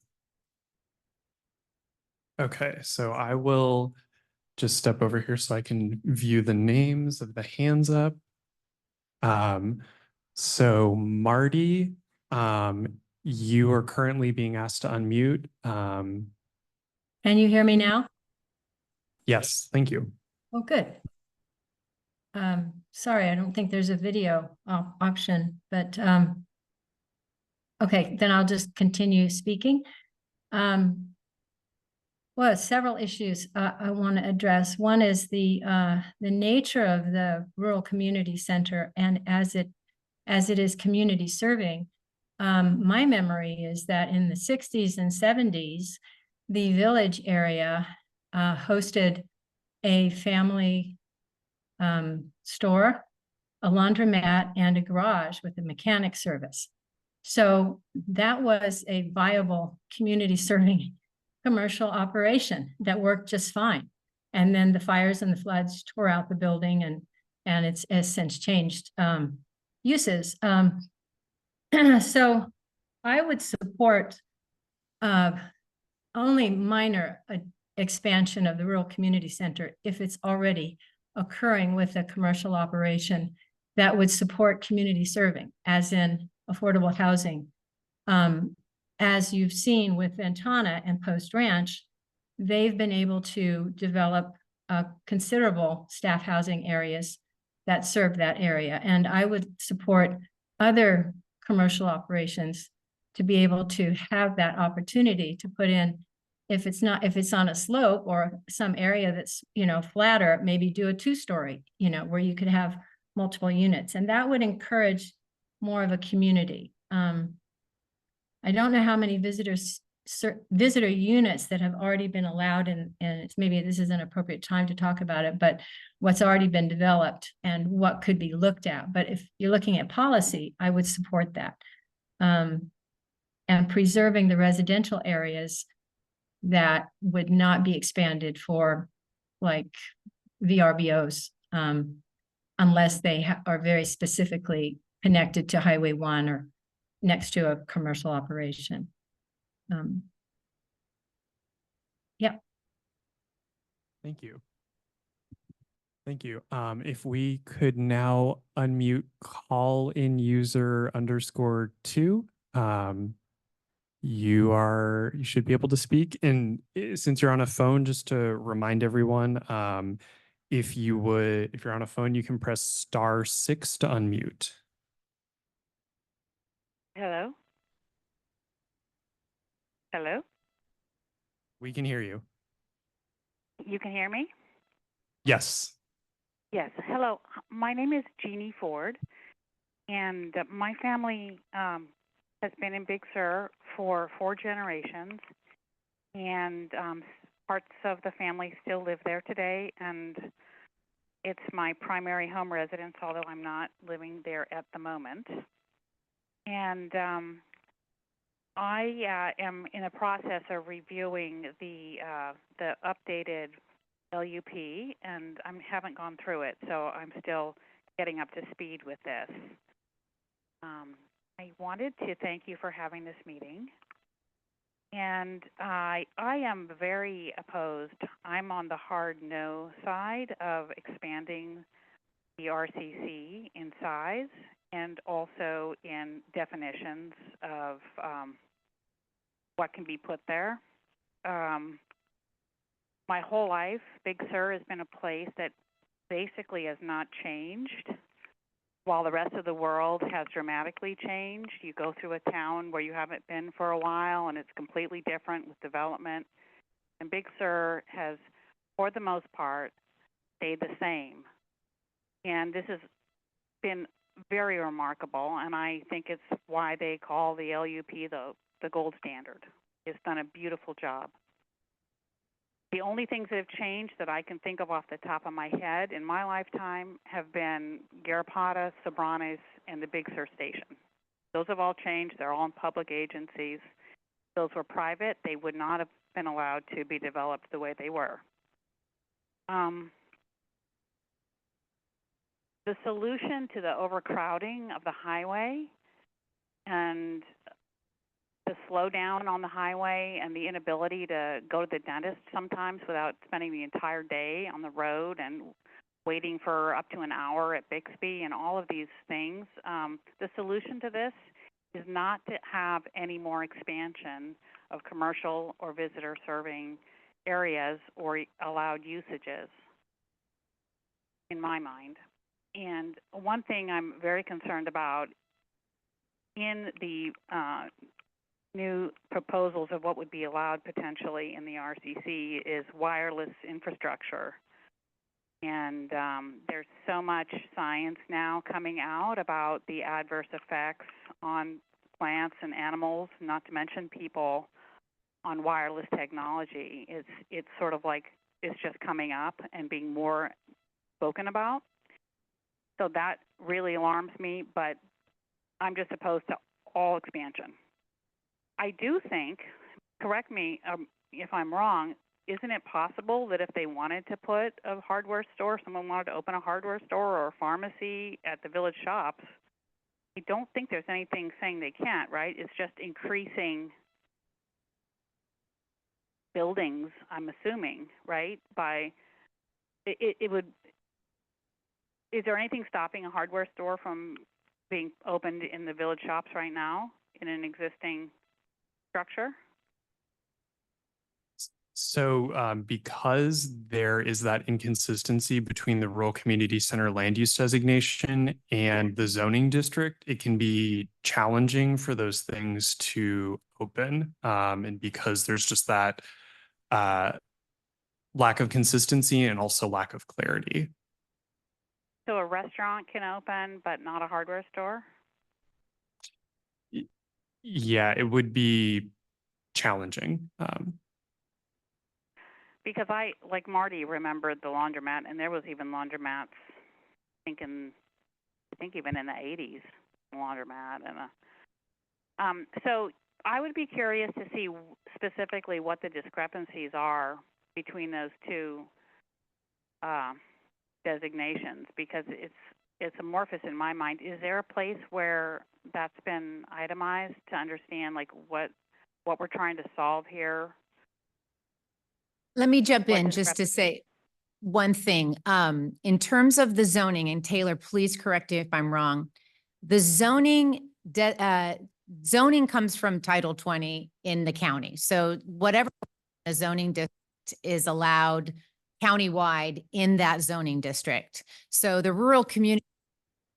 Okay, so I will just step over here so I can view the names of the hands up. So Marty, you are currently being asked to unmute. Can you hear me now? Yes, thank you. Oh, good. Sorry, I don't think there's a video option, but okay, then I'll just continue speaking. Well, several issues I want to address. One is the nature of the rural community center, and as it is community serving. My memory is that in the 60s and 70s, the village area hosted a family store, a laundromat, and a garage with a mechanic service. So that was a viable community serving commercial operation that worked just fine. And then the fires and the floods tore out the building, and it's has since changed uses. So I would support only minor expansion of the rural community center if it's already occurring with a commercial operation that would support community serving, as in affordable housing. As you've seen with Ventana and Post Ranch, they've been able to develop considerable staff housing areas that serve that area. And I would support other commercial operations to be able to have that opportunity to put in, if it's on a slope or some area that's, you know, flatter, maybe do a 2-story, you know, where you could have multiple units, and that would encourage more of a community. I don't know how many visitor units that have already been allowed, and it's maybe this is an appropriate time to talk about it, but what's already been developed and what could be looked at. But if you're looking at policy, I would support that. And preserving the residential areas that would not be expanded for like VRBOs, unless they are very specifically connected to Highway 1 or next to a commercial operation. Yeah. Thank you. Thank you. If we could now unmute call in user _2. You should be able to speak. And since you're on a phone, just to remind everyone, if you're on a phone, you can press *6 to unmute. Hello? Hello? We can hear you. You can hear me? Yes. Yes. Hello. My name is Jeannie Ford, and my family has been in Big Sur for 4 generations, and parts of the family still live there today, and it's my primary home residence, although I'm not living there at the moment. And I am in a process of reviewing the updated LUP, and I haven't gone through it, so I'm still getting up to speed with this. I wanted to thank you for having this meeting, and I am very opposed. I'm on the hard no side of expanding the RCC in size and also in definitions of what can be put there. My whole life, Big Sur has been a place that basically has not changed, while the rest of the world has dramatically changed. You go through a town where you haven't been for a while, and it's completely different with development. And Big Sur has, for the most part, stayed the same. And this has been very remarkable, and I think it's why they call the LUP the gold standard. It's done a beautiful job. The only things that have changed that I can think of off the top of my head in my lifetime have been Garrapata, Sobranes, and the Big Sur station. Those have all changed. They're all in public agencies. Those were private. They would not have been allowed to be developed the way they were. The solution to the overcrowding of the highway and the slowdown on the highway and the inability to go to the dentist sometimes without spending the entire day on the road and waiting for up to an hour at Bixby and all of these things, the solution to this is not to have any more expansion of commercial or visitor serving areas or allowed usages, in my mind. And one thing I'm very concerned about in the new proposals of what would be allowed potentially in the RCC is wireless infrastructure. And there's so much science now coming out about the adverse effects on plants and animals, not to mention people, on wireless technology. It's sort of like it's just coming up and being more spoken about. So that really alarms me, but I'm just opposed to all expansion. I do think, correct me if I'm wrong, isn't it possible that if they wanted to put a hardware store, someone wanted to open a hardware store or a pharmacy at the village shops, I don't think there's anything saying they can't, right? It's just increasing buildings, I'm assuming, right? It would. Is there anything stopping a hardware store from being opened in the village shops right now in an existing structure? So because there is that inconsistency between the rural community center land use designation and the zoning district, it can be challenging for those things to open. And because there's just that lack of consistency and also lack of clarity. So a restaurant can open, but not a hardware store? Yeah, it would be challenging. Because I, like Marty, remembered the laundromat, and there was even laundromats, I think even in the 80s, laundromat. And so I would be curious to see specifically what the discrepancies are between those two designations, because it's amorphous in my mind. Is there a place where that's been itemized to understand like what we're trying to solve here? Let me jump What in just to discrepancy? say one thing. In terms of the zoning, and Taylor, please correct me if I'm wrong. The zoning comes from Title 20 in the county. So whatever a zoning district is allowed countywide in that zoning district. So the rural community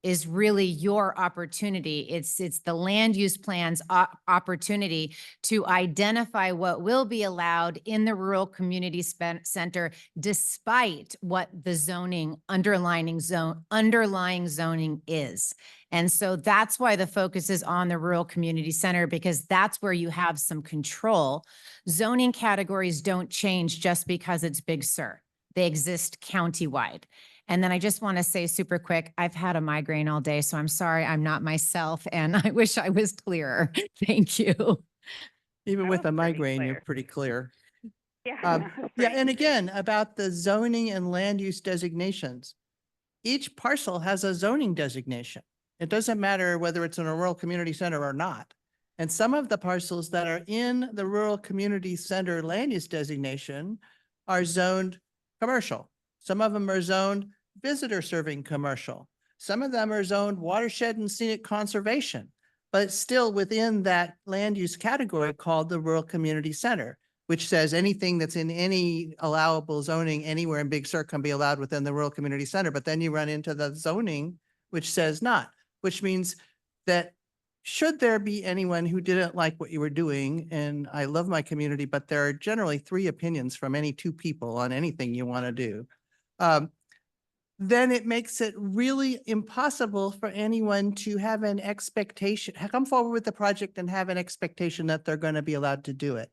is really your opportunity. It's the land use plan's opportunity to identify what will be allowed in the rural community center, despite what the underlying zoning is. And so that's why the focus is on the rural community center, because that's where you have some control. Zoning categories don't change just because it's Big Sur. They exist countywide. And then I just want to say super quick, I've had a migraine all day, so I'm sorry I'm not myself, and I wish I was clearer. Thank you. Even That with was a pretty migraine, you're clear. pretty clear. Yeah. Yeah, that's and pretty- again, about the zoning and land use designations. Each parcel has a zoning designation. It doesn't matter whether it's in a rural community center or not. And some of the parcels that are in the rural community center land use designation are zoned commercial. Some of them are zoned visitor serving commercial. Some of them are zoned watershed and scenic conservation, but still within that land use category called the rural community center, which says anything that's in any allowable zoning anywhere in Big Sur can be allowed within the rural community center. But then you run into the zoning, which says not, which means that should there be anyone who didn't like what you were doing, and I love my community, but there are generally 3 opinions from any 2 people on anything you want to do, then it makes it really impossible for anyone to have an expectation, come forward with the project and have an expectation that they're going to be allowed to do it.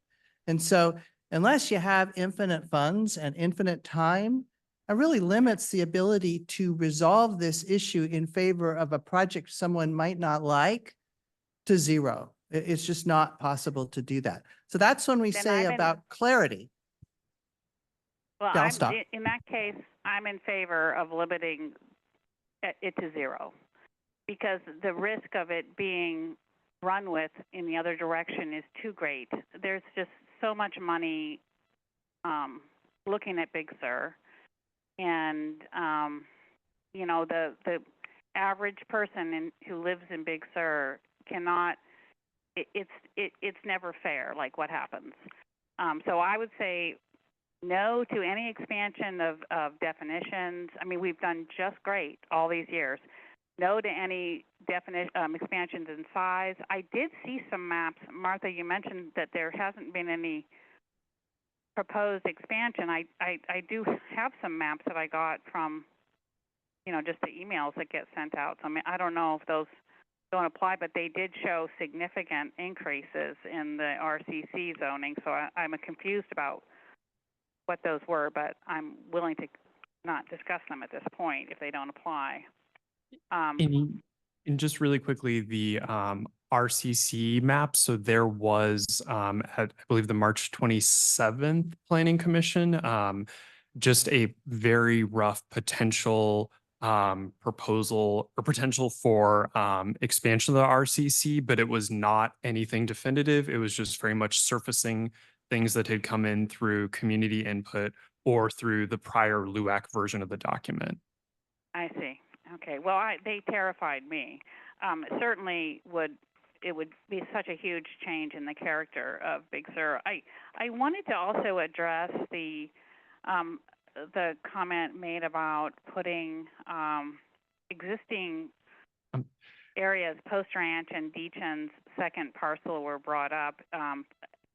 And so unless you have infinite funds and infinite time, it really limits the ability to resolve this issue in favor of a project someone might not like to zero. It's just not possible to do that. So that's when we Then say I'm in- about clarity. Well, Yeah, I'll stop. in that case, I'm in favor of limiting it to zero, because the risk of it being run with in the other direction is too great. There's just so much money looking at Big Sur, and you know, the average person who lives in Big Sur cannot. It's never fair, like what happens. So I would say no to any expansion of definitions. I mean, we've done just great all these years. No to any expansions in size. I did see some maps. Martha, you mentioned that there hasn't been any proposed expansion. I do have some maps that I got from, you know, just the emails that get sent out. So I mean, I don't know if those don't apply, but they did show significant increases in the RCC zoning. So I'm confused about what those were, but I'm willing to not discuss them at this point if they don't apply. And just really quickly, the RCC map. So there was at I believe the March 27th Planning Commission, just a very rough potential proposal or potential for expansion of the RCC, but it was not anything definitive. It was just very much surfacing things that had come in through community input or through the prior LUAC version of the document. I see. Okay. Well, they terrified me. Certainly it would be such a huge change in the character of Big Sur. I wanted to also address the comment made about putting existing areas, Post Ranch and Deachen's second parcel were brought up,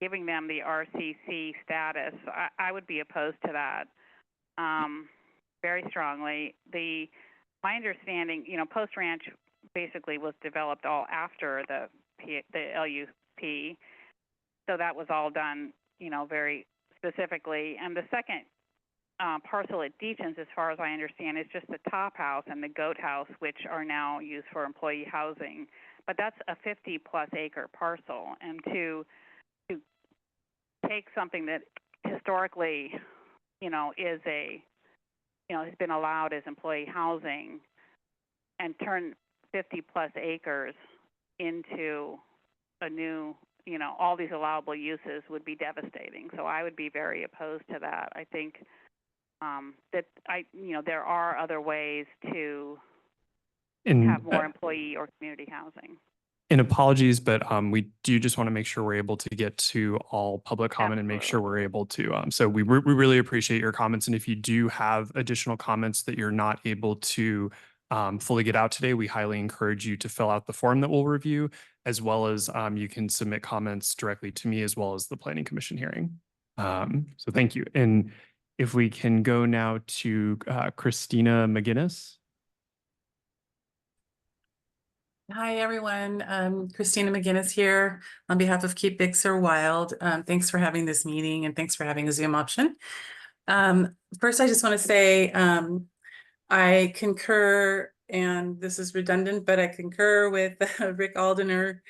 giving them the RCC status. I would be opposed to that very strongly. My understanding, you know, Post Ranch basically was developed all after the LUP, so that was all done, you know, very specifically. And the second parcel at Deachen's, as far as I understand, is just the top house and the goat house, which are now used for employee housing. But that's a 50-plus acre parcel, and to take something that historically, you know, has been allowed as employee housing and turn 50-plus acres into a new, you know, all these allowable uses would be devastating. So I would be very opposed to that. I think there are other ways to have more employee or community housing. And apologies, but we do just want to make sure we're able to get to all public comment and make sure we're able to. So we really appreciate your comments. And if you do have additional comments that you're not able to fully get out today, we highly encourage you to fill out the form that we'll review, as well as you can submit comments directly to me as well as the Planning Commission hearing. So thank you. And if we can go now to Christina McGinnis. Hi, everyone. Christina McGinnis here on behalf of Keep Big Sur Wild. Thanks for having this meeting and thanks for having a Zoom option. First, I just want to say I concur, and this is redundant, but I concur with Rick Aldener,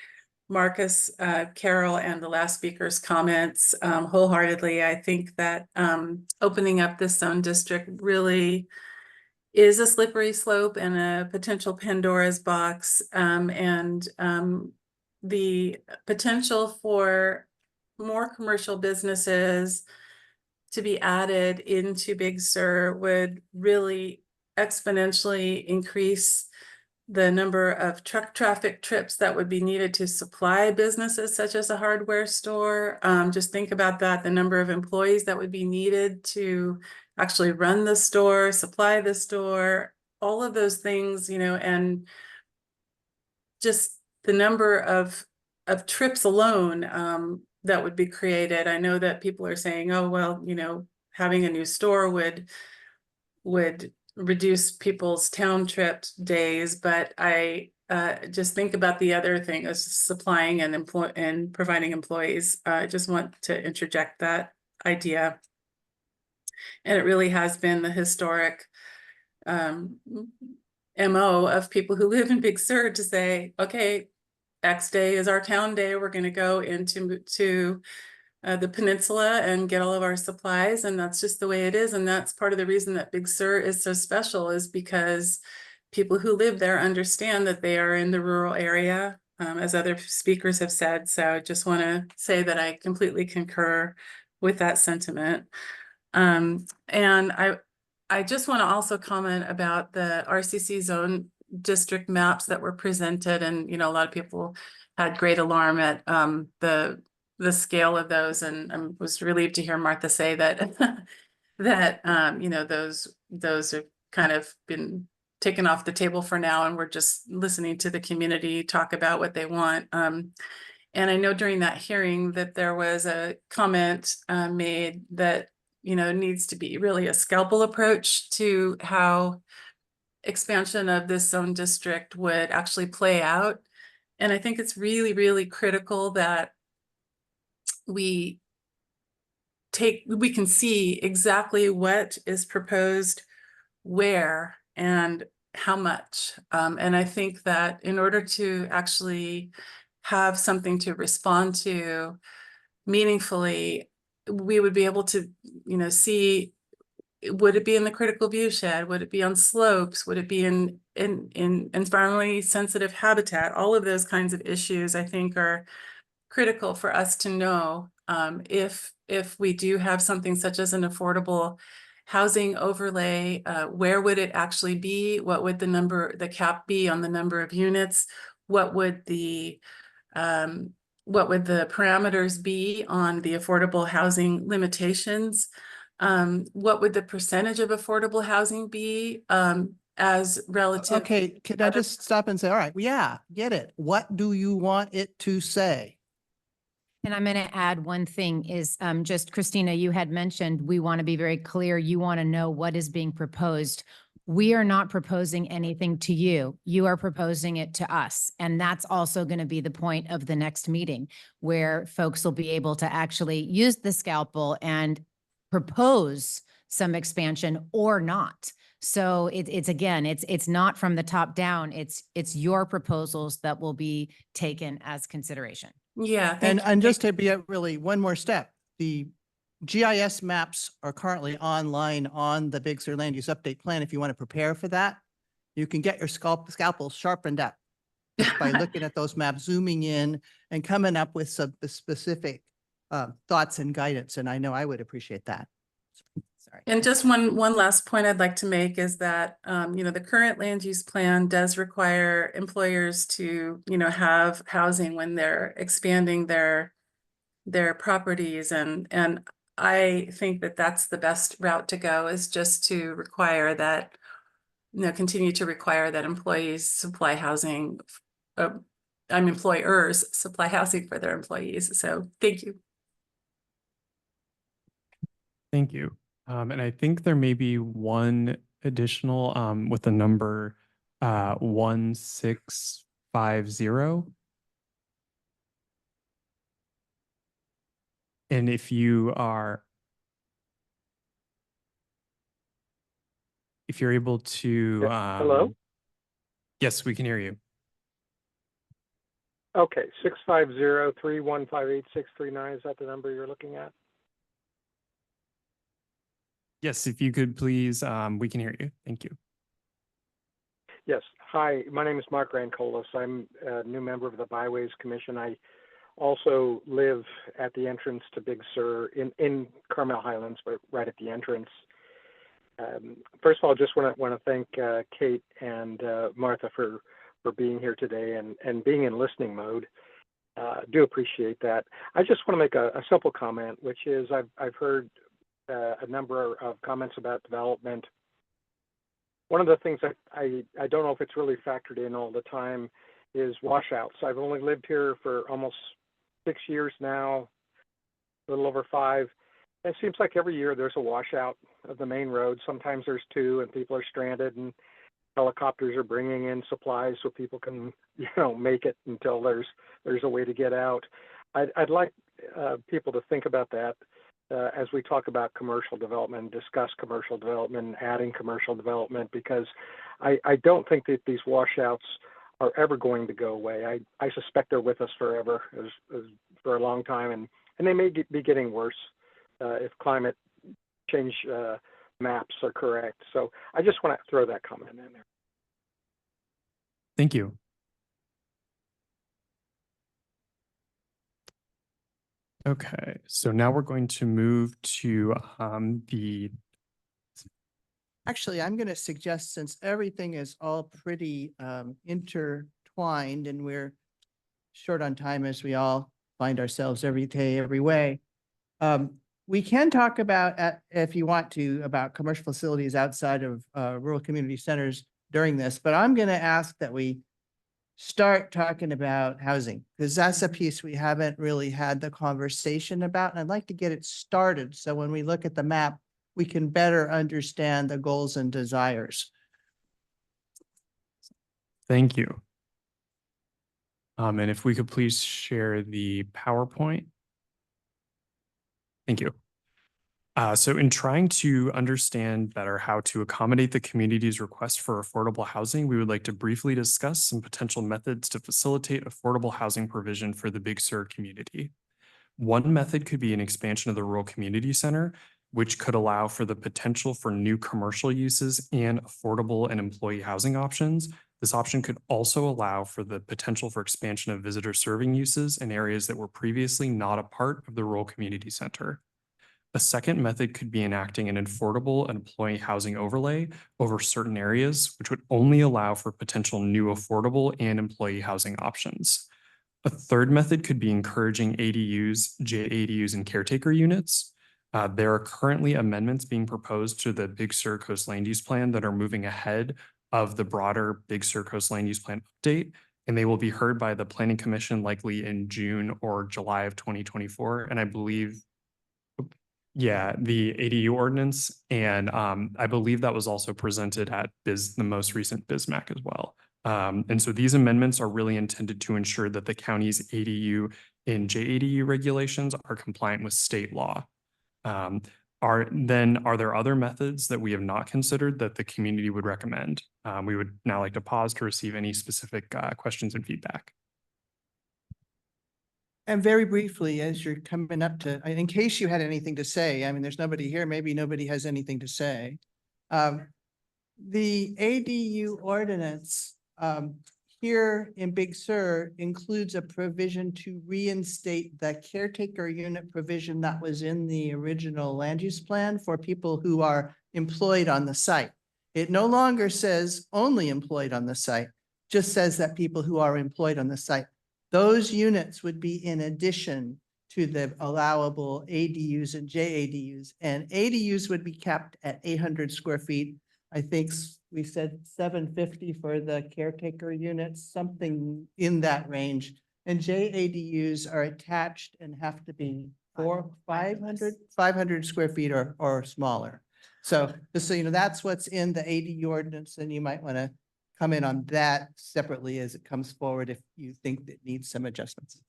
Marcus, Carol, and the last speaker's comments wholeheartedly. I think that opening up this zone district really is a slippery slope and a potential Pandora's box, and the potential for more commercial businesses to be added into Big Sur would really exponentially increase the number of truck traffic trips that would be needed to supply businesses such as a hardware store. Just think about that, the number of employees that would be needed to actually run the store, supply the store, all of those things, you know, and just the number of trips alone that would be created. I know that people are saying, oh, well, you know, having a new store would reduce people's town trip days, but I just think about the other thing as supplying and providing employees. I just want to interject that. idea. And it really has been the historic MO of people who live in Big Sur to say, okay, X day is our town day. We're going to go into the peninsula and get all of our supplies. And that's just the way it is. And that's part of the reason that Big Sur is so special, is because people who live there understand that they are in the rural area, as other speakers have said. So I just want to say that I completely concur with that sentiment. And I just want to also comment about the RCC zone district maps that were presented. And, a lot of people had great alarm at the scale of those. And I was relieved to hear Martha say that, those have kind of been taken off the table for now. And we're just listening to the community talk about what they want. And I know during that hearing that there was a comment made that, needs to be really a scalpel approach to how expansion of this zone district would actually play out. And I think it's really, really critical that we can see exactly what is proposed where and how much. And I think that in order to actually have something to respond to meaningfully, we would be able to, see, would it be in the critical viewshed? Would it be on slopes? Would it be in environmentally sensitive habitat? All of those kinds of issues, I think, are critical for us to know if we do have something such as an affordable housing overlay, where would it actually be? What would the cap be on the number of units? What would the parameters be on the affordable housing limitations? What would the percentage of affordable housing be as relative? Okay, could I just stop and say, all right, yeah, get it. What do you want it to say? And I'm going to add one thing is just Christina, you had mentioned, we want to be very clear. You want to know what is being proposed. We are not proposing anything to you. You are proposing it to us. And that's also going to be the point of the next meeting, where folks will be able to actually use the scalpel and propose some expansion or not. So it's not from the top down. It's your proposals that will be taken as consideration. Yeah. And just to be really one more step, the GIS maps are currently online on the Big Sur Land Use Update Plan. If you want to prepare for that, you can get your scalpel sharpened up just by looking at those maps, zooming in and coming up with some specific thoughts and guidance. And I know I would appreciate that. Sorry. And just one last point I'd like to make is that, the current land use plan does require employers to, have housing when they're expanding their properties. And I think that that's the best route to go, is just to require that, continue to require that employees supply housing. Employers supply housing for their employees. So thank you. Thank you. And I think there may be one additional with the number 1650. And if you're able to, hello? Yes, we can hear you. Okay, 650-315-8639, is that the number you're looking at? Yes, if you could please, we can hear you. Thank you. Yes, hi, my name is Mark Rancolas. I'm a new member of the Byways Commission. I also live at the entrance to Big Sur in Carmel Highlands, but right at the entrance. First of all, just want to thank Kate and Martha for being here today and being in listening mode. Do appreciate that. I just want to make a simple comment, which is I've heard a number of comments about development. One of the things that I don't know if it's really factored in all the time is washouts. I've only lived here for almost 6 years now, a little over 5. It seems like every year there's a washout of the main road. Sometimes there's 2 and people are stranded and helicopters are bringing in supplies so people can, make it until there's a way to get out. I'd like people to think about that. as we talk about commercial development, discuss commercial development, adding commercial development, because I don't think that these washouts are ever going to go away. I suspect they're with us forever, for a long time, and they may be getting worse if climate change maps are correct. So I just want to throw that comment in there. Thank you. Okay, so now we're going to move to the Actually, I'm going to suggest, since everything is all pretty intertwined and we're short on time as we all find ourselves every day, every way, we can talk about, if you want to, about commercial facilities outside of rural community centers during this, but I'm going to ask that we start talking about housing, because that's a piece we haven't really had the conversation about, and I'd like to get it started. So when we look at the map, we can better understand the goals and desires. Thank you. And if we could please share the PowerPoint. Thank you. So in trying to understand better how to accommodate the community's request for affordable housing, we would like to briefly discuss some potential methods to facilitate affordable housing provision for the Big Sur community. One method could be an expansion of the rural community center, which could allow for the potential for new commercial uses and affordable and employee housing options. This option could also allow for the potential for expansion of visitor serving uses in areas that were previously not a part of the rural community center. A second method could be enacting an affordable and employee housing overlay over certain areas, which would only allow for potential new affordable and employee housing options. A third method could be encouraging ADUs, JADUs, and caretaker units. There are currently amendments being proposed to the Big Sur Coast Land Use Plan that are moving ahead of the broader Big Sur Coast Land Use Plan update, and they will be heard by the Planning Commission likely in June or July of 2024. And I believe, yeah, the ADU ordinance, and I believe that was also presented at the most recent BISMAC as well. And so these amendments are really intended to ensure that the county's ADU and JADU regulations are compliant with state law. Are there other methods that we have not considered that the community would recommend? We would now like to pause to receive any specific questions and feedback. And very briefly, as you're coming up to, in case you had anything to say, I mean, there's nobody here, maybe nobody has anything to say. The ADU ordinance here in Big Sur includes a provision to reinstate the caretaker unit provision that was in the original land use plan for people who are employed on the site. It no longer says only employed on the site, just says that people who are employed on the site. Those units would be in addition to the allowable ADUs and JADUs, and ADUs would be capped at 800 square feet. I think we said 750 for the caretaker units, something in that range. And JADUs are attached and have to be 500 square feet or smaller. So just so you know, that's what's in the ADU ordinance, and you might want to come in on that separately as it comes forward if you think that needs some adjustments.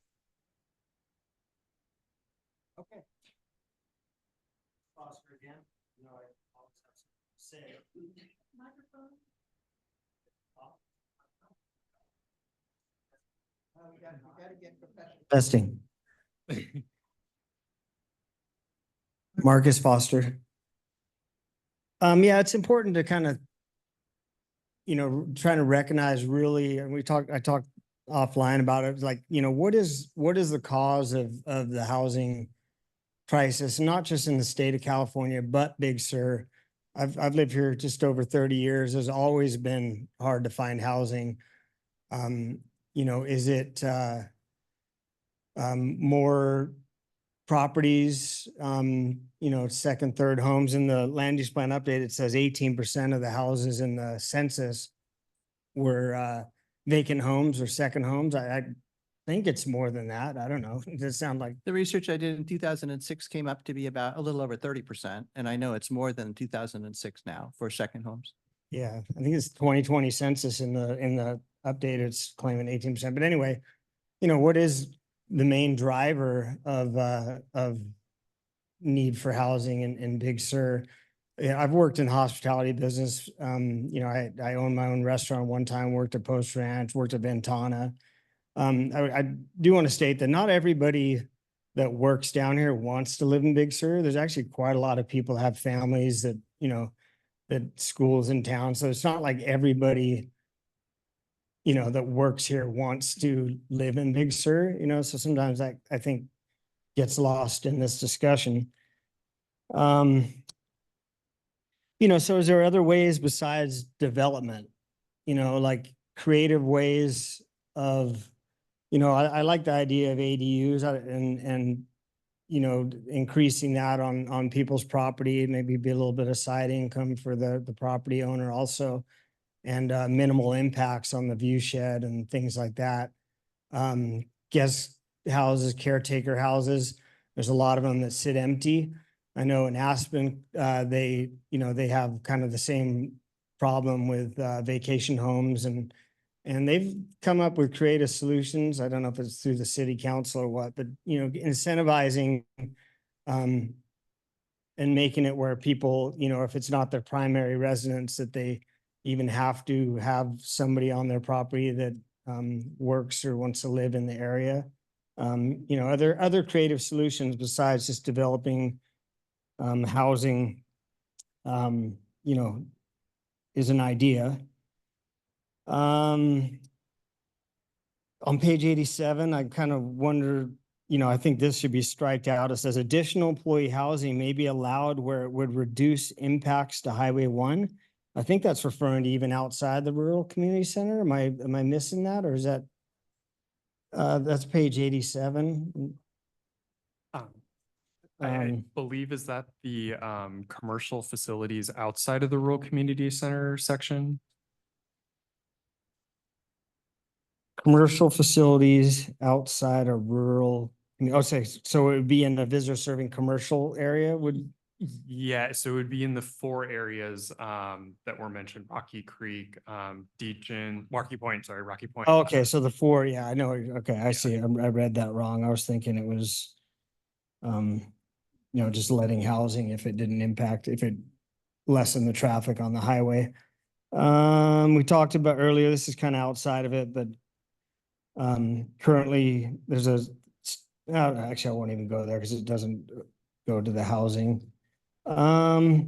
Okay. Pause for again. No, I always have something to say. Microphone. We gotta get professional. Testing. Marcus Foster. Yeah, it's important to kind of, trying to recognize really, and I talked offline about it, like, what is the cause of the housing crisis, not just in the state of California, but Big Sur. I've lived here just over 30 years. There's always been hard to find housing. Is it more properties, second, third homes? In the land use plan update, it says 18% of the houses in the census were vacant homes or second homes. I think it's more than that. I don't know. It does sound like. The research I did in 2006 came up to be about a little over 30%. And I know it's more than 2006 now for second homes. Yeah, I think it's 2020 census in the update, it's claiming 18%. But anyway, what is the main driver of need for housing in Big Sur. Yeah, I've worked in hospitality business. You know, I owned my own restaurant one time, worked at Post Ranch, worked at Ventana. I do want to state that not everybody that works down here wants to live in Big Sur. There's actually quite a lot of people have families that, you know, that schools in town. So it's not like everybody, you know, that works here wants to live in Big Sur, you know, so sometimes I think gets lost in this discussion. You know, so is there other ways besides development, you know, like creative ways of, you know, I like the idea of ADUs and, you know, increasing that on people's property, maybe be a little bit of side income for the property owner also, and minimal impacts on the view shed and things like that. Guest houses, caretaker houses, there's a lot of them that sit empty. I know in Aspen, they, you know, they have kind of the same problem with vacation homes, and they've come up with creative solutions. I don't know if it's through the city council or what, but, you know, incentivizing and making it where people, you know, if it's not their primary residence, that they even have to have somebody on their property that works or wants to live in the area. You know, other creative solutions besides just developing housing, you know, is an idea. On page 87, I kind of wonder, you know, I think this should be striked out. It says additional employee housing may be allowed where it would reduce impacts to Highway 1. I think that's referring to even outside the rural community center. Am I missing that, or is that that's page 87? I believe, is that the commercial facilities outside of the rural community center section? Commercial facilities outside of rural, okay, so it would be in the visitor serving commercial area would? Yeah, so it would be in the 4 areas that were mentioned: Rocky Creek, Deacon, Rocky Point. Oh, okay, so the 4, yeah, I know. Okay, I see. I read that wrong. I was thinking it was, you know, just letting housing if it didn't impact, if it lessened the traffic on the highway. We talked about earlier, this is kind of outside of it, but currently there's actually I won't even go there because it doesn't go to the housing. So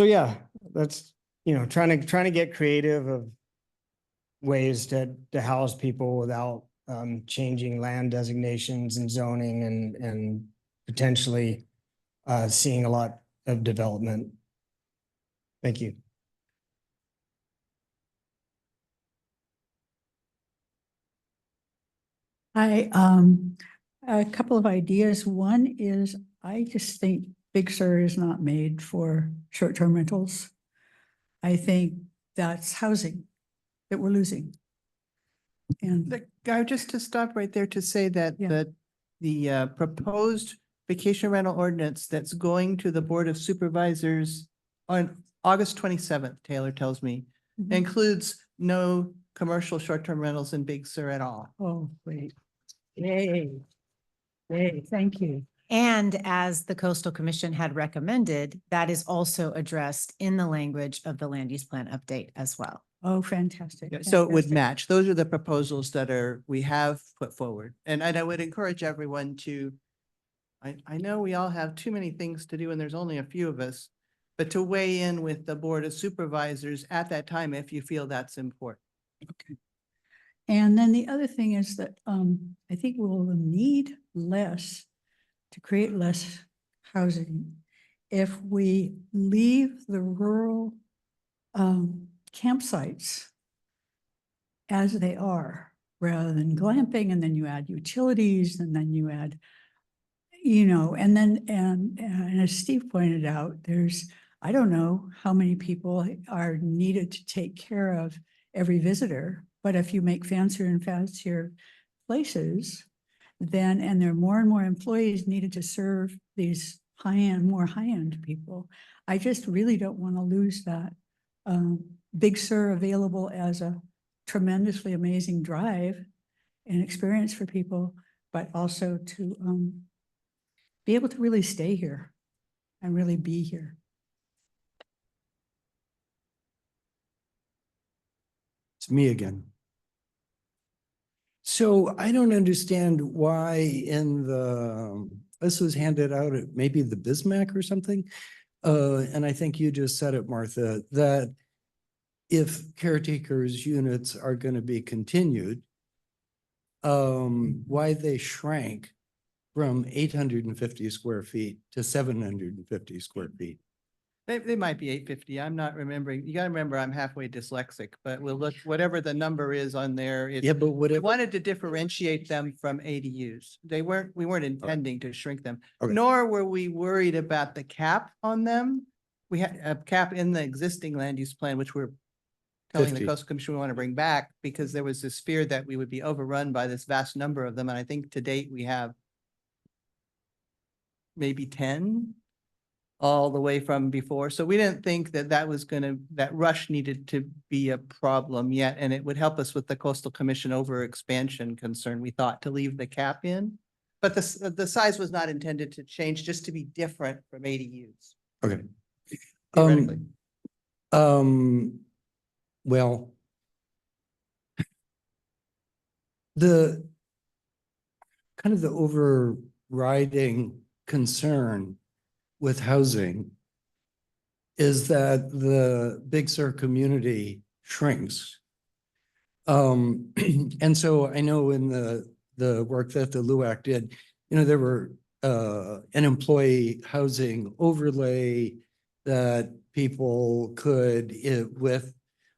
yeah, that's, you know, trying to get creative of ways to house people without changing land designations and zoning and potentially seeing a lot of development. Thank you. A couple of ideas. One is, I just think Big Sur is not made for short-term rentals. I think that's housing that we're losing. And Just to stop right there to say that the proposed vacation rental ordinance that's going to the Board of Supervisors on August 27th, Taylor tells me, includes no commercial short-term rentals in Big Sur at all. Oh, great. Yay. Yay, thank you. And as the Coastal Commission had recommended, that is also addressed in the language of the land use plan update as well. Oh, fantastic. So it would match. Those are the proposals that we have put forward. And I would encourage everyone to, I know we all have too many things to do and there's only a few of us, but to weigh in with the Board of Supervisors at that time if you feel that's important. Okay. And then the other thing is that I think we'll need less to create less housing if we leave the rural campsites as they are, rather than glamping, and then you add utilities, and then you add, you know, and then, and as Steve pointed out, there's, I don't know how many people are needed to take care of every visitor, but if you make fancier and fancier places, then, and there are more and more employees needed to serve these high-end, more high-end people, I just really don't want to lose that. Big Sur available as a tremendously amazing drive and experience for people, but also to be able to really stay here and really be here. It's me again. So I don't understand why in the, this was handed out at maybe the Bismack or something. And I think you just said it, Martha, that if caretakers units are going to be continued, why they shrank from 850 square feet to 750 square feet. They might be 850. I'm not remembering. You gotta remember, I'm halfway dyslexic, but we'll look, whatever the number is on there. Yeah, but We whatever. wanted to differentiate them from ADUs. We weren't intending to shrink them, Okay. nor were we worried about the cap on them. We had a cap in the existing land use plan, which we're telling the 50. coastal commission we want to bring back because there was this fear that we would be overrun by this vast number of them. And I think to date we have maybe 10 all the way from before. So we didn't think that that rush needed to be a problem yet. And it would help us with the coastal commission over expansion concern. We thought to leave the cap in, but the size was not intended to change, just to be different from ADUs. Okay. Theoretically. Well, the kind of the overriding concern with housing is that the Big Sur community shrinks. And so I know in the work that the LUAC did, you know, there were an employee housing overlay that people could, with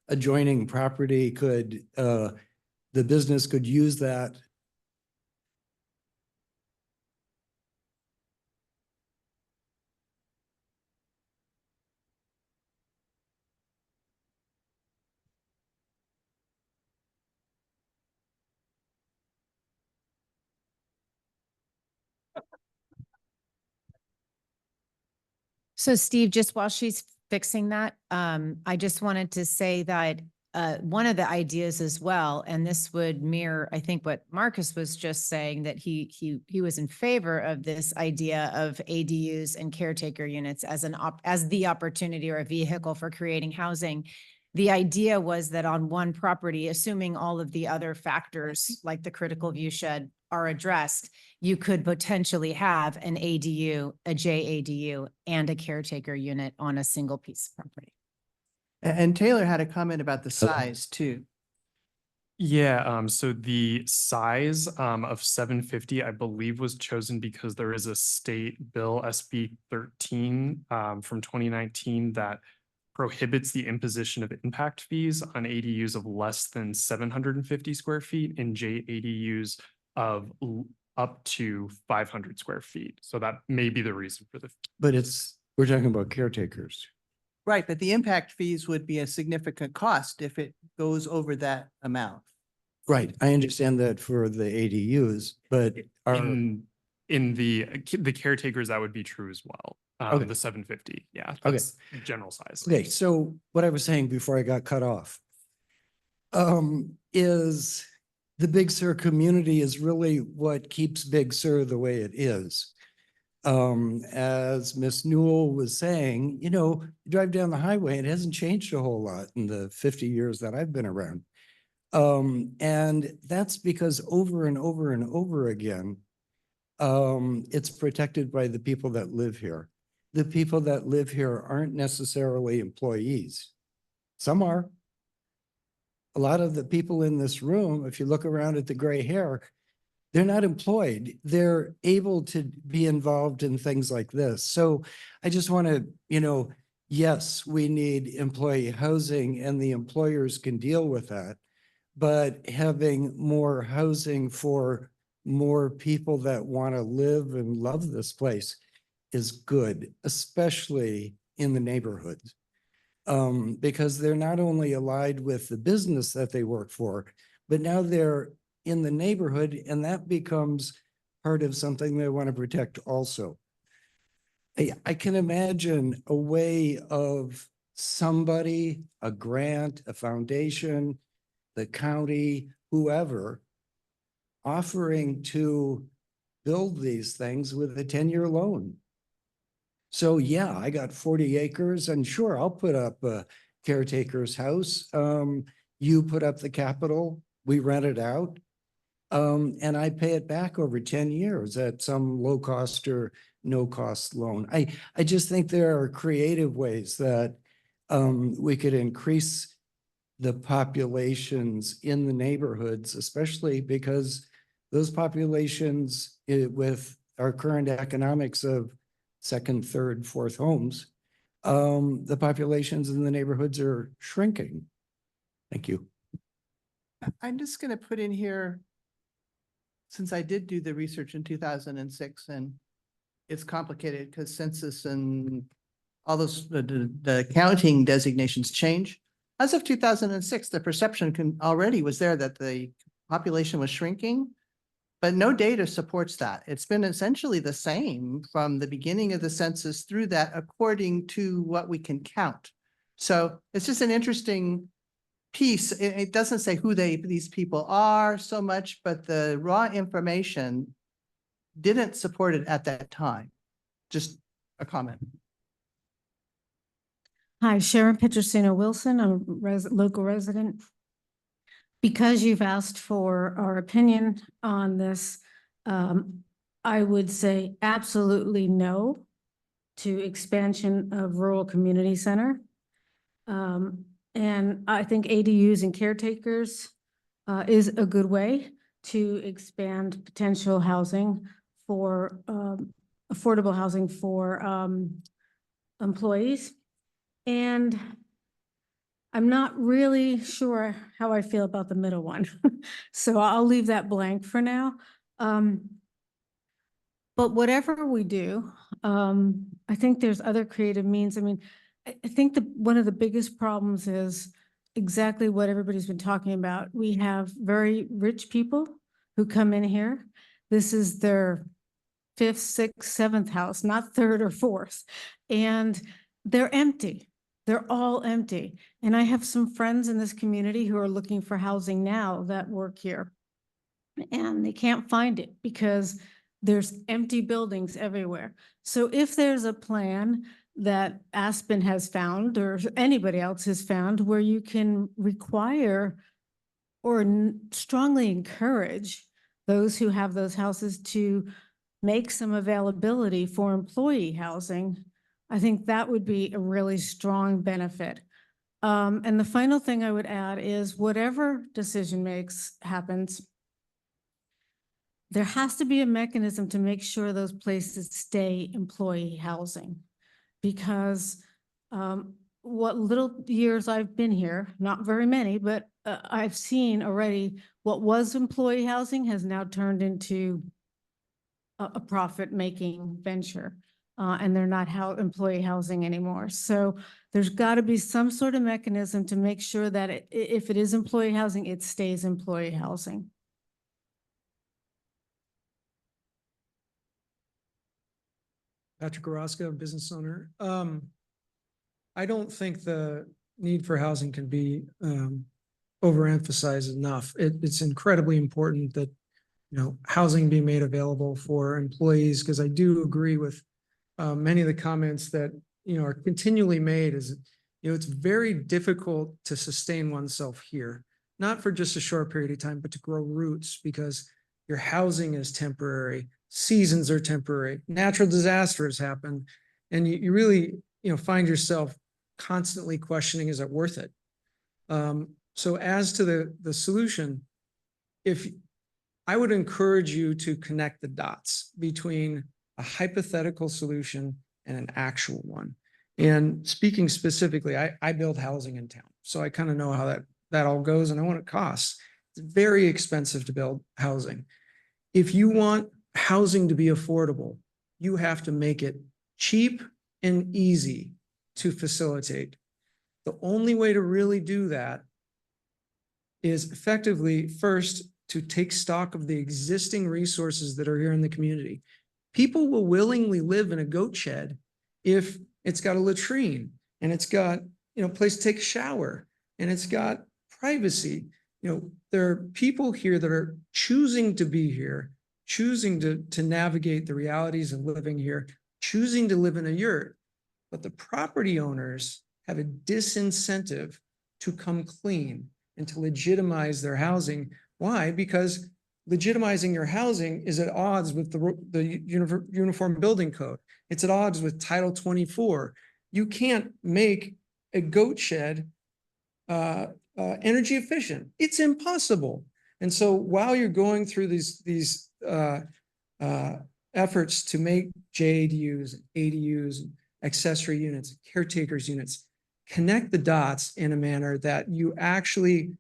adjoining property could, the business could use that. So Steve, just while she's fixing that, I just wanted to say that one of the ideas as well, and this would mirror, I think, what Marcus was just saying, that he was in favor of this idea of ADUs and caretaker units as as the opportunity or a vehicle for creating housing. The idea was that on one property, assuming all of the other factors like the critical view shed are addressed, you could potentially have an ADU, a JADU, and a caretaker unit on a single piece of property. And Taylor had a comment about the size too. Yeah, so the size of 750, I believe, was chosen because there is a state bill, SB 13 from 2019, that prohibits the imposition of impact fees on ADUs of less than 750 square feet and JADUs of up to 500 square feet. So that may be the reason for the. But we're talking about caretakers. Right, but the impact fees would be a significant cost if it goes over that amount. Right, I understand that for the ADUs, but In the caretakers, that would be true as well. Okay. The 750, yeah. Okay. That's general size. Okay, so what I was saying before I got cut off is the Big Sur community is really what keeps Big Sur the way it is. As Miss Newell was saying, you know, you drive down the highway, it hasn't changed a whole lot in the 50 years that I've been around. And that's because over and over and over again, it's protected by the people that live here. The people that live here aren't necessarily employees. Some are. A lot of the people in this room, if you look around at the gray hair, they're not employed. They're able to be involved in things like this. So I just want to, you know, yes, we need employee housing and the employers can deal with that. But having more housing for more people that want to live and love this place is good, especially in the neighborhoods. Because they're not only allied with the business that they work for, but now they're in the neighborhood and that becomes part of something they want to protect also. I can imagine a way of somebody, a grant, a foundation, the county, whoever, offering to build these things with a 10-year loan. So yeah, I got 40 acres and sure, I'll put up a caretaker's house. You put up the capital, we rent it out. And I pay it back over 10 years at some low cost or no cost loan. I just think there are creative ways that we could increase the populations in the neighborhoods, especially because those populations with our current economics of second, third, fourth homes, the populations in the neighborhoods are shrinking. Thank you. I'm just going to put in here, since I did do the research in 2006 and it's complicated because census and all those, the counting designations change. As of 2006, the perception already was there that the population was shrinking, but no data supports that. It's been essentially the same from the beginning of the census through that according to what we can count. So it's just an interesting piece. It doesn't say who these people are so much, but the raw information didn't support it at that time. Just a comment. Hi, Sharon Petrosino Wilson. I'm a local resident. Because you've asked for our opinion on this, I would say absolutely no to expansion of rural community center. And I think ADUs and caretakers is a good way to expand potential housing for affordable housing for employees. And I'm not really sure how I feel about the middle one. So I'll leave that blank for now. But whatever we do, I think there's other creative means. I mean, I think one of the biggest problems is exactly what everybody's been talking about. We have very rich people who come in here. This is their 5th, 6th, 7th house, not 3rd or 4th. And they're empty. They're all empty. And I have some friends in this community who are looking for housing now that work here. And they can't find it because there's empty buildings everywhere. So if there's a plan that Aspen has found or anybody else has found where you can require or strongly encourage those who have those houses to make some availability for employee housing, I think that would be a really strong benefit. And the final thing I would add is whatever decision happens, there has to be a mechanism to make sure those places stay employee housing. Because what little years I've been here, not very many, but I've seen already what was employee housing has now turned into a profit-making venture. And they're not employee housing anymore. So there's got to be some sort of mechanism to make sure that if it is employee housing, it stays employee housing. Patrick Orozco, business owner. I don't think the need for housing can be overemphasized enough. It's incredibly important that, housing be made available for employees, because I do agree with many of the comments that, are continually made is, it's very difficult to sustain oneself here, not for just a short period of time, but to grow roots, because your housing is temporary, seasons are temporary, natural disasters happen, and you really, find yourself constantly questioning, is it worth it? So as to the solution, if I would encourage you to connect the dots between a hypothetical solution and an actual one. And speaking specifically, I build housing in town, so I kind of know how that all goes and I know what it costs. It's very expensive to build housing. If you want housing to be affordable, you have to make it cheap and easy to facilitate. The only way to really do that is effectively first to take stock of the existing resources that are here in the community. People will willingly live in a goat shed if it's got a latrine and it's got, a place to take a shower and it's got privacy. There are people here that are choosing to be here choosing to navigate the realities of living here, choosing to live in a yurt. But the property owners have a disincentive to come clean and to legitimize their housing. Why? Because legitimizing your housing is at odds with the Uniform Building Code. It's at odds with Title 24. You can't make a goat shed energy efficient. It's impossible. And so while you're going through these efforts to make JADUs, ADUs, accessory units, caretakers units, connect the dots in a manner that you actually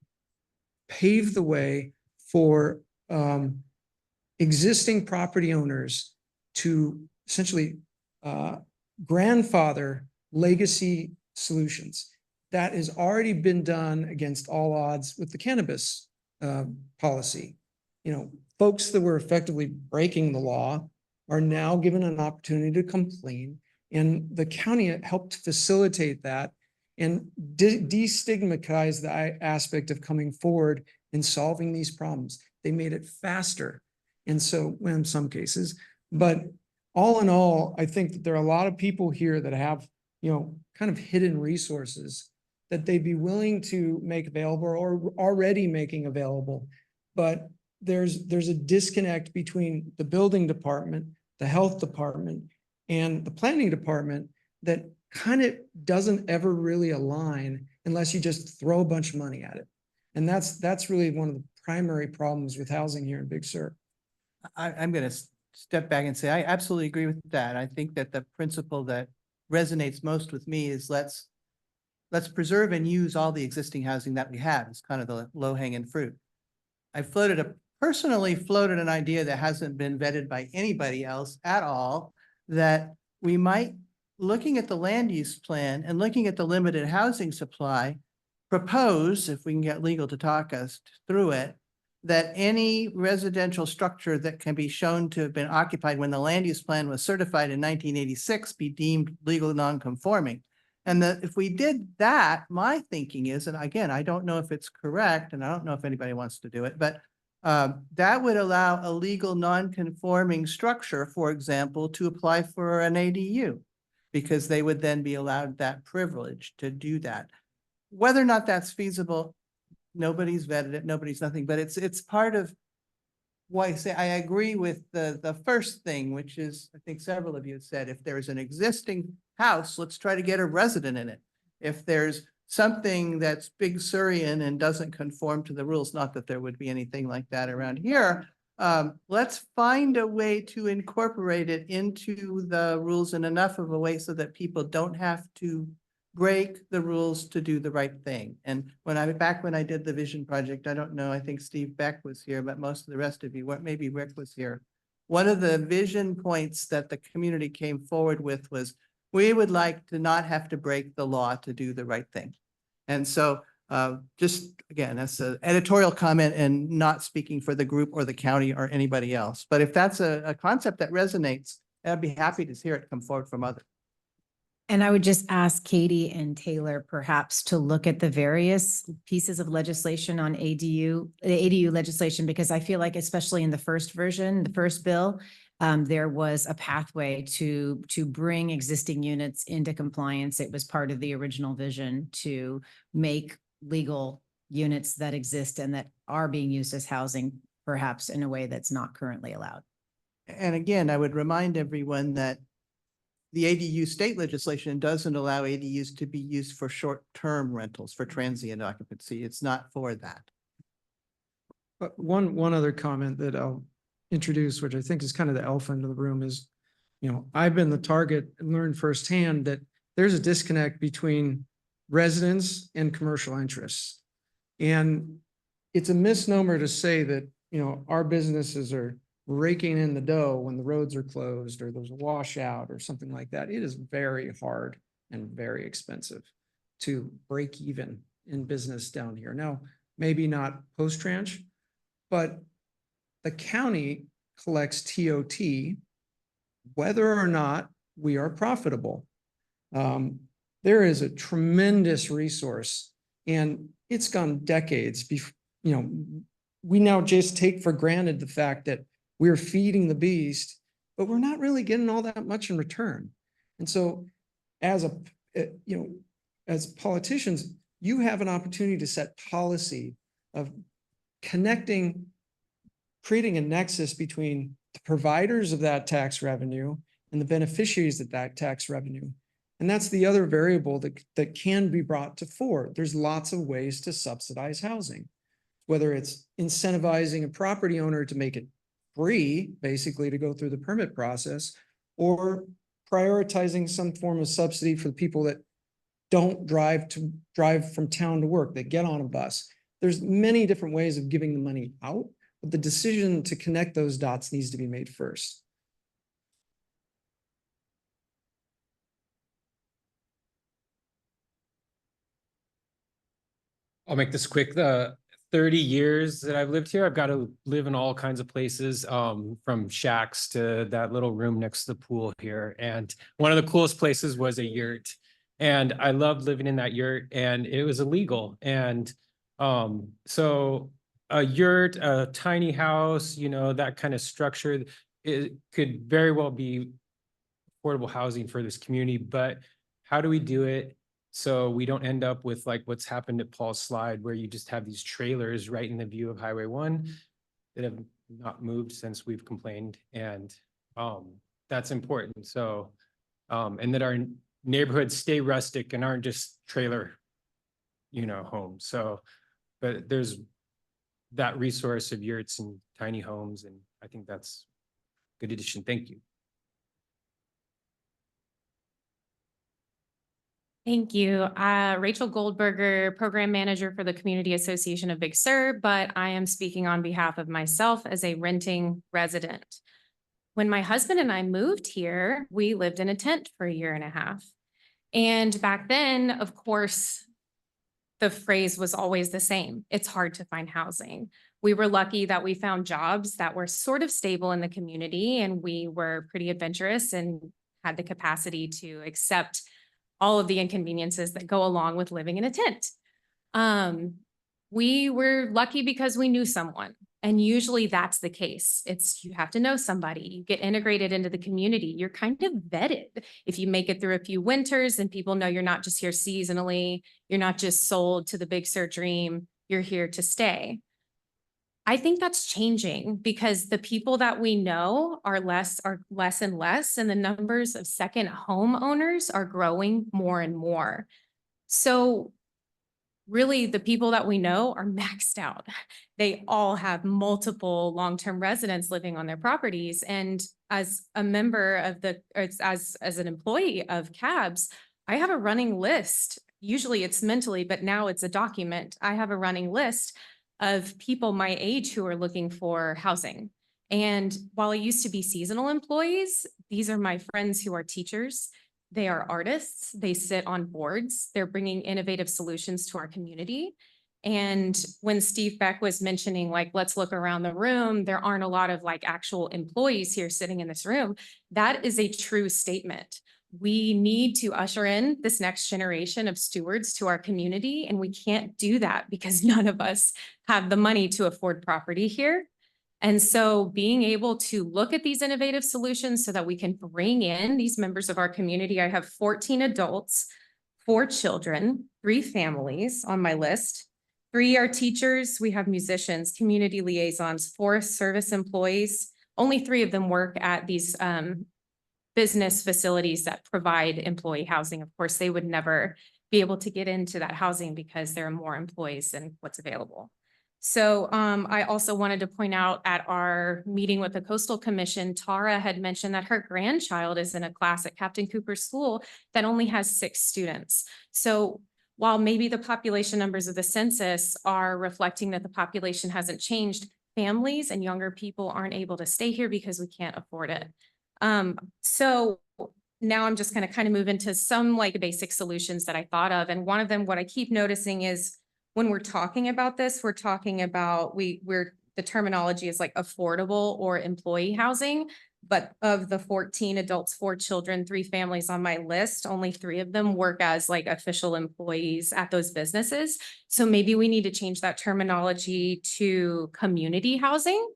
pave the way for existing property owners to essentially grandfather legacy solutions. That has already been done against all odds with the cannabis policy. You know, folks that were effectively breaking the law are now given an opportunity to come clean, and the county helped facilitate that and destigmatize the aspect of coming forward and solving these problems. They made it faster. And so, well, in some cases, but all in all, I think that there are a lot of people here that have, you know, kind of hidden resources that they'd be willing to make available or already making available. But there's a disconnect between the building department, the health department, and the planning department that kind of doesn't ever really align unless you just throw a bunch of money at it. And that's really one of the primary problems with housing here in Big Sur. I'm going to step back and say, I absolutely agree with that. I think that the principle that resonates most with me is let's preserve and use all the existing housing that we have. It's kind of the low hanging fruit. I personally floated an idea that hasn't been vetted by anybody else at all, that we might, looking at the land use plan and looking at the limited housing supply, propose, if we can get legal to talk us through it, that any residential structure that can be shown to have been occupied when the land use plan was certified in 1986 be deemed legal non-conforming. And if we did that, my thinking is, and again, I don't know if it's correct, and I don't know if anybody wants to do it, but that would allow a legal non-conforming structure, for example, to apply for an ADU, because they would then be allowed that privilege to do that. Whether or not that's feasible, nobody's vetted it, nobody's nothing, but it's part of why I say I agree with the first thing, which is, I think several of you have said, if there's an existing house, let's try to get a resident in it. If there's something that's Big Surian and doesn't conform to the rules, not that there would be anything like that around here, let's find a way to incorporate it into the rules in enough of a way so that people don't have to break the rules to do the right thing. And back when I did the vision project, I don't know, I think Steve Beck was here, but most of the rest of you, maybe Rick was here. One of the vision points that the community came forward with was, we would like to not have to break the law to do the right thing. And so just again, that's an editorial comment and not speaking for the group or the county or anybody else. But if that's a concept that resonates, I'd be happy to hear it come forward from others. And I would just ask Katie and Taylor perhaps to look at the various pieces of legislation on ADU legislation, because I feel like especially in the first version, the first bill, there was a pathway to bring existing units into compliance. It was part of the original vision to make legal units that exist and that are being used as housing, perhaps in a way that's not currently allowed. And again, I would remind everyone that the ADU state legislation doesn't allow ADUs to be used for short-term rentals, for transient occupancy. It's not for that. But one other comment that I'll introduce, which I think is kind of the elephant in the room, is, you know, I've been the target and learned firsthand that there's a disconnect between residents and commercial interests. And it's a misnomer to say that, you know, our businesses are raking in the dough when the roads are closed or there's a washout or something like that. It is very hard and very expensive to break even in business down here. Now, maybe not post-tranche, but the county collects TOT whether or not we are profitable. There is a tremendous resource, and it's gone decades before, you know, we now just take for granted the fact that we're feeding the beast, but we're not really getting all that much in return. And so as as politicians, you have an opportunity to set policy of connecting, creating a nexus between the providers of that tax revenue and the beneficiaries of that tax revenue. And that's the other variable that can be brought to fore. There's lots of ways to subsidize housing, whether it's incentivizing a property owner to make it free, basically to go through the permit process, or prioritizing some form of subsidy for the people that don't drive from town to work, that get on a bus. There's many different ways of giving the money out, but the decision to connect those dots needs to be made first. I'll make this quick. The 30 years that I've lived here, I've got to live in all kinds of places, from shacks to that little room next to the pool here. And one of the coolest places was a yurt. And I loved living in that yurt, and it was illegal. And so a yurt, a tiny house, that kind of structure, it could very well be affordable housing for this community. But how do we do it so we don't end up with like what's happened at Paul's Slide, where you just have these trailers right in the view of Highway 1 that have not moved since we've complained? And that's important. So and that our neighborhoods stay rustic and aren't just trailer homes. So but there's that resource of yurts and tiny homes, and I think that's a good addition. Thank you. Thank you. Rachel Goldberger, Program Manager for the Community Association of Big Sur, but I am speaking on behalf of myself as a renting resident. When my husband and I moved here, we lived in a tent for 1.5 years. And back then, of course, the phrase was always the same. It's hard to find housing. We were lucky that we found jobs that were sort of stable in the community, and we were pretty adventurous and had the capacity to accept all of the inconveniences that go along with living in a tent. We were lucky because we knew someone, and usually that's the case. You have to know somebody, you get integrated into the community, you're kind of vetted. If you make it through a few winters and people know you're not just here seasonally, you're not just sold to the Big Sur dream, you're here to stay. I think that's changing because the people that we know are less and less, and the numbers of second homeowners are growing more and more. So really, the people that we know are maxed out. They all have multiple long-term residents living on their properties. And as a member of as an employee of CABS, I have a running list. Usually it's mentally, but now it's a document. I have a running list of people my age who are looking for housing. And while I used to be seasonal employees, these are my friends who are teachers. They are artists. They sit on boards. They're bringing innovative solutions to our community. And when Steve Beck was mentioning, like, let's look around the room, there aren't a lot of like actual employees here sitting in this room. That is a true statement. We need to usher in this next generation of stewards to our community, and we can't do that because none of us have the money to afford property here. And so being able to look at these innovative solutions so that we can bring in these members of our community. I have 14 adults, 4 children, 3 families on my list. 3 are teachers. We have musicians, community liaisons, 4 service employees. Only 3 of them work at these business facilities that provide employee housing. Of course, they would never be able to get into that housing because there are more employees than what's available. So I also wanted to point out at our meeting with the Coastal Commission, Tara had mentioned that her grandchild is in a class at Captain Cooper School that only has 6 students. So while maybe the population numbers of the census are reflecting that the population hasn't changed, families and younger people aren't able to stay here because we can't afford it. So now I'm just going to kind of move into some like basic solutions that I thought of. And one of them, what I keep noticing is when we're talking about this, we're talking about, the terminology is like affordable or employee housing, but of the 14 adults, 4 children, 3 families on my list, only 3 of them work as like official employees at those businesses. So maybe we need to change that terminology to community housing.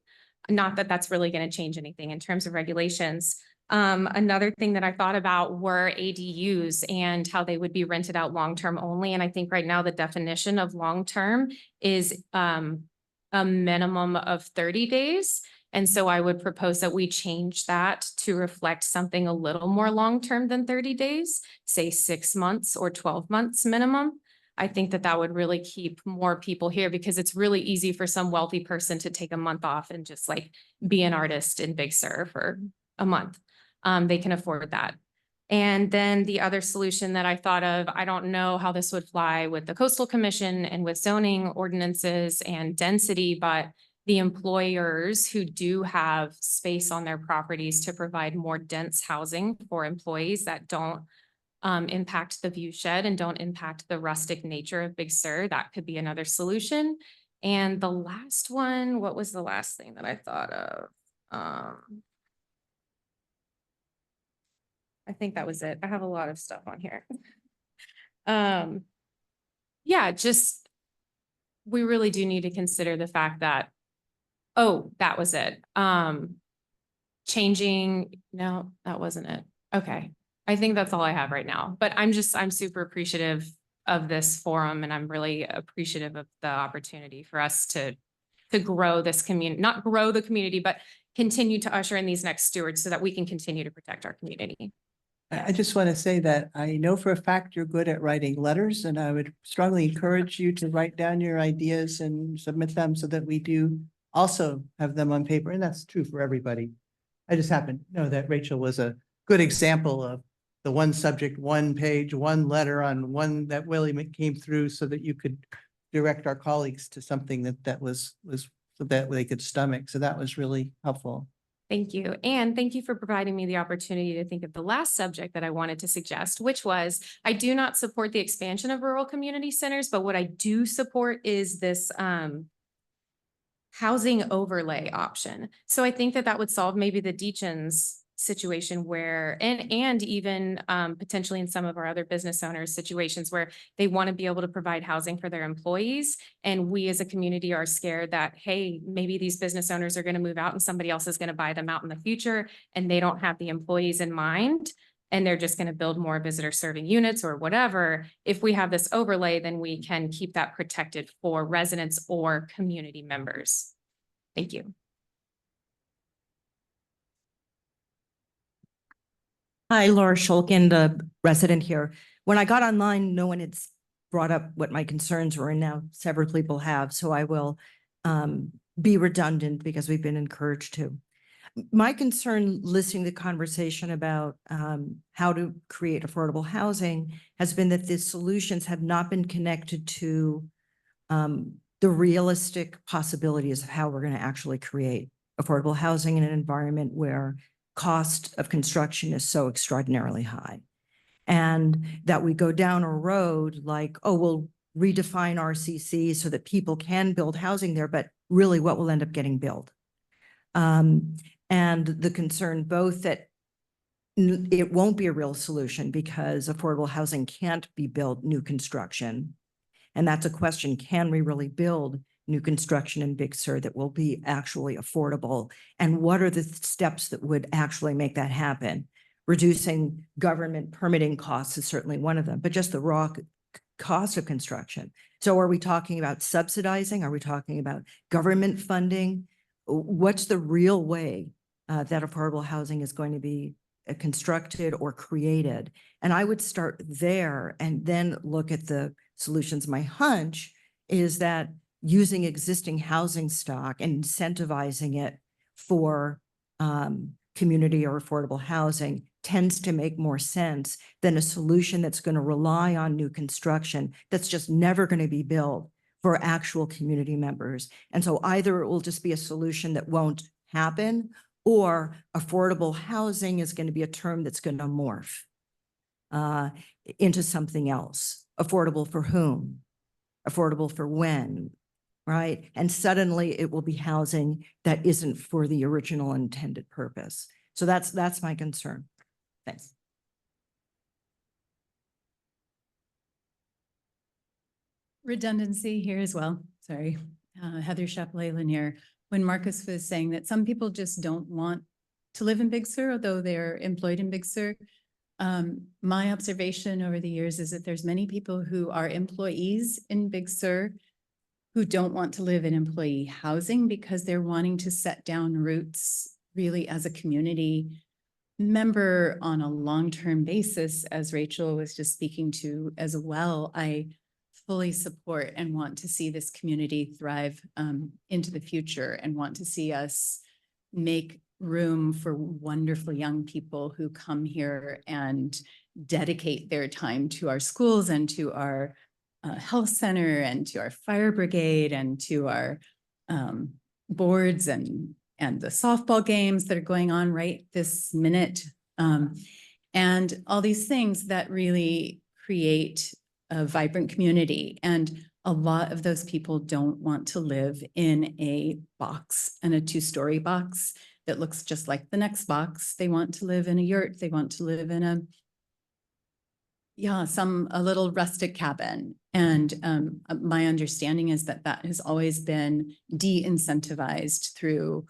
Not that that's really going to change anything in terms of regulations. Another thing that I thought about were ADUs and how they would be rented out long-term only. And I think right now the definition of long-term is a minimum of 30 days. And so I would propose that we change that to reflect something a little more long-term than 30 days, say 6 months or 12 months minimum. I think that that would really keep more people here because it's really easy for some wealthy person to take a month off and just like be an artist in Big Sur for a month. They can afford that. And then the other solution that I thought of, I don't know how this would fly with the Coastal Commission and with zoning ordinances and density, but the employers who do have space on their properties to provide more dense housing for employees that don't impact the view shed and don't impact the rustic nature of Big Sur, that could be another solution. And the last one, what was the last thing that I thought of? I think that was it. I have a lot of stuff on here. Yeah, just, we really do need to consider the fact that, oh, that was it. Changing, no, that wasn't it. Okay. I think that's all I have right now, but I'm super appreciative of this forum and I'm really appreciative of the opportunity for us to grow this community, not grow the community, but continue to usher in these next stewards so that we can continue to protect our community. I just want to say that I know for a fact you're good at writing letters, and I would strongly encourage you to write down your ideas and submit them so that we do also have them on paper, and that's true for everybody. I just happen to know that Rachel was a good example of the one subject, one page, one letter on one that really came through so that you could direct our colleagues to something that was so that they could stomach. So that was really helpful. Thank you. And thank you for providing me the opportunity to think of the last subject that I wanted to suggest, which was, I do not support the expansion of rural community centers, but what I do support is this housing overlay option. So I think that that would solve maybe the Deachin's situation where, and even potentially in some of our other business owners situations where they want to be able to provide housing for their employees. And we as a community are scared that, hey, maybe these business owners are going to move out and somebody else is going to buy them out in the future and they don't have the employees in mind. And they're just going to build more visitor serving units or whatever. If we have this overlay, then we can keep that protected for residents or community members. Thank you. Hi, Laura Shulkin, the resident here. When I got online, no one had brought up what my concerns were, and now several people have, so I will be redundant because we've been encouraged to. My concern listening to the conversation about how to create affordable housing has been that the solutions have not been connected to the realistic possibilities of how we're going to actually create affordable housing in an environment where cost of construction is so extraordinarily high. And that we go down a road like, oh, we'll redefine RCC so that people can build housing there, but really what will end up getting built? And the concern both that it won't be a real solution because affordable housing can't be built new construction. And that's a question, can we really build new construction in Big Sur that will be actually affordable? And what are the steps that would actually make that happen? Reducing government permitting costs is certainly one of them, but just the raw cost of construction. So are we talking about subsidizing? Are we talking about government funding? What's the real way that affordable housing is going to be constructed or created? And I would start there and then look at the solutions. My hunch is that using existing housing stock and incentivizing it for community or affordable housing tends to make more sense than a solution that's going to rely on new construction that's just never going to be built for actual community members. And so either it will just be a solution that won't happen, or affordable housing is going to be a term that's going to morph into something else. Affordable for whom? Affordable for when? Right? And suddenly it will be housing that isn't for the original intended purpose. So that's my concern. Thanks. Redundancy here as well. Sorry. Heather Chaplin here. when Marcus was saying that some people just don't want to live in Big Sur, although they're employed in Big Sur. My observation over the years is that there's many people who are employees in Big Sur who don't want to live in employee housing because they're wanting to set down roots really as a community member on a long-term basis, as Rachel was just speaking to as well. I fully support and want to see this community thrive into the future and want to see us make room for wonderful young people who come here and dedicate their time to our schools and to our health center and to our fire brigade and to our boards and the softball games that are going on right this minute. And all these things that really create a vibrant community. And a lot of those people don't want to live in a box, in a two-story box that looks just like the next box. They want to live in a yurt. They want to live in a little rustic cabin. And my understanding is that that has always been de-incentivized through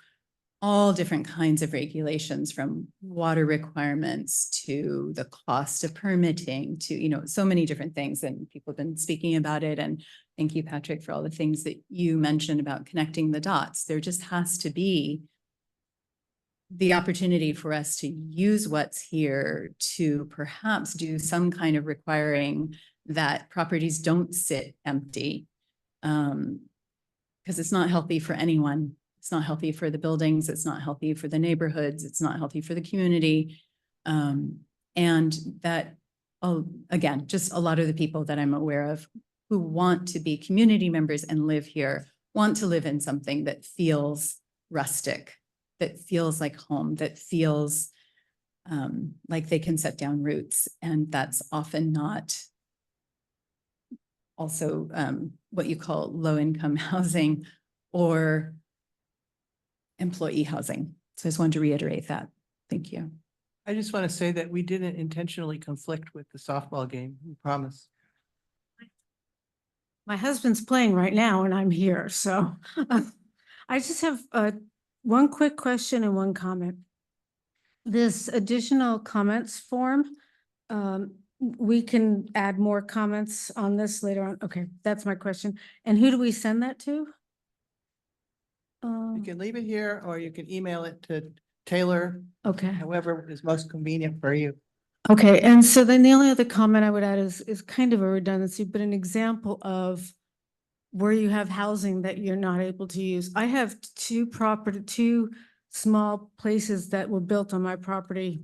all different kinds of regulations, from water requirements to the cost of permitting to, you know, so many different things. And people have been speaking about it. And thank you, Patrick, for all the things that you mentioned about connecting the dots. There just has to be the opportunity for us to use what's here to perhaps do some kind of requiring that properties don't sit empty, because it's not healthy for anyone. It's not healthy for the buildings. It's not healthy for the neighborhoods. It's not healthy for the community. And that, again, just a lot of the people that I'm aware of who want to be community members and live here want to live in something that feels rustic, that feels like home, that feels like they can set down roots. And that's often not also what you call low-income housing or employee housing. So I just wanted to reiterate that. Thank you. I just want to say that we didn't intentionally conflict with the softball game. We promise. My husband's playing right now and I'm here, so I just have one quick question and one comment. This additional comments form, we can add more comments on this later on. Okay, that's my question. And who do we send that to? You can leave it here or you can email it to Taylor. Okay. However is most convenient for you. Okay, and so then the only other comment I would add is kind of a redundancy, but an example of where you have housing that you're not able to use. I have two small places that were built on my property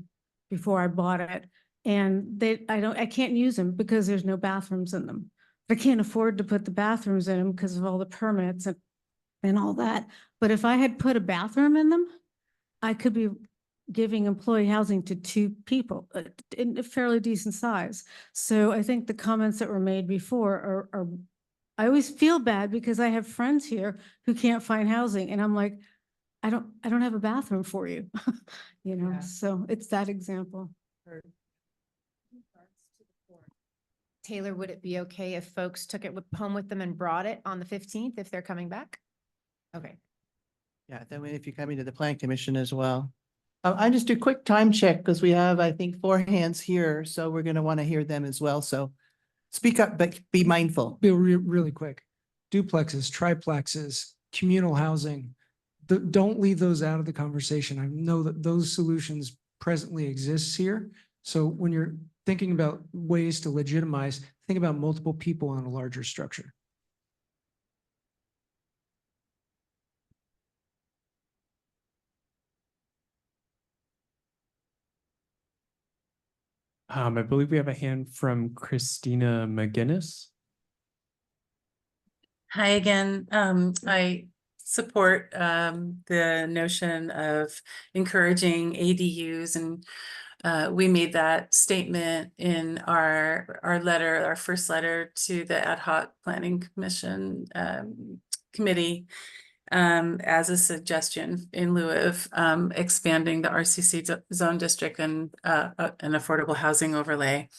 before I bought it. And I can't use them because there's no bathrooms in them. I can't afford to put the bathrooms in them because of all the permits and all that. But if I had put a bathroom in them, I could be giving employee housing to two people in a fairly decent size. So I think the comments that were made before are I always feel bad because I have friends here who can't find housing and I'm like, I don't have a bathroom for you, you know, Yeah. so it's that example. Taylor, would it be okay if folks took it home with them and brought it on the 15th if they're coming back? Okay. Yeah, then if you're coming to the Plan Commission as well. I just do a quick time check because we have, I think, 4 hands here. So we're going to want to hear them as well. So speak up, but be mindful. Be really quick. Duplexes, triplexes, communal housing. Don't leave those out of the conversation. I know that those solutions presently exist here. So when you're thinking about ways to legitimize, think about multiple people on a larger structure. I believe we have a hand from Christina McGinnis. Hi again. I support the notion of encouraging ADUs, and we made that statement in our letter, our first letter to the Ad Hoc Planning Commission committee, as a suggestion in lieu of expanding the RCC zone district and an affordable housing overlay.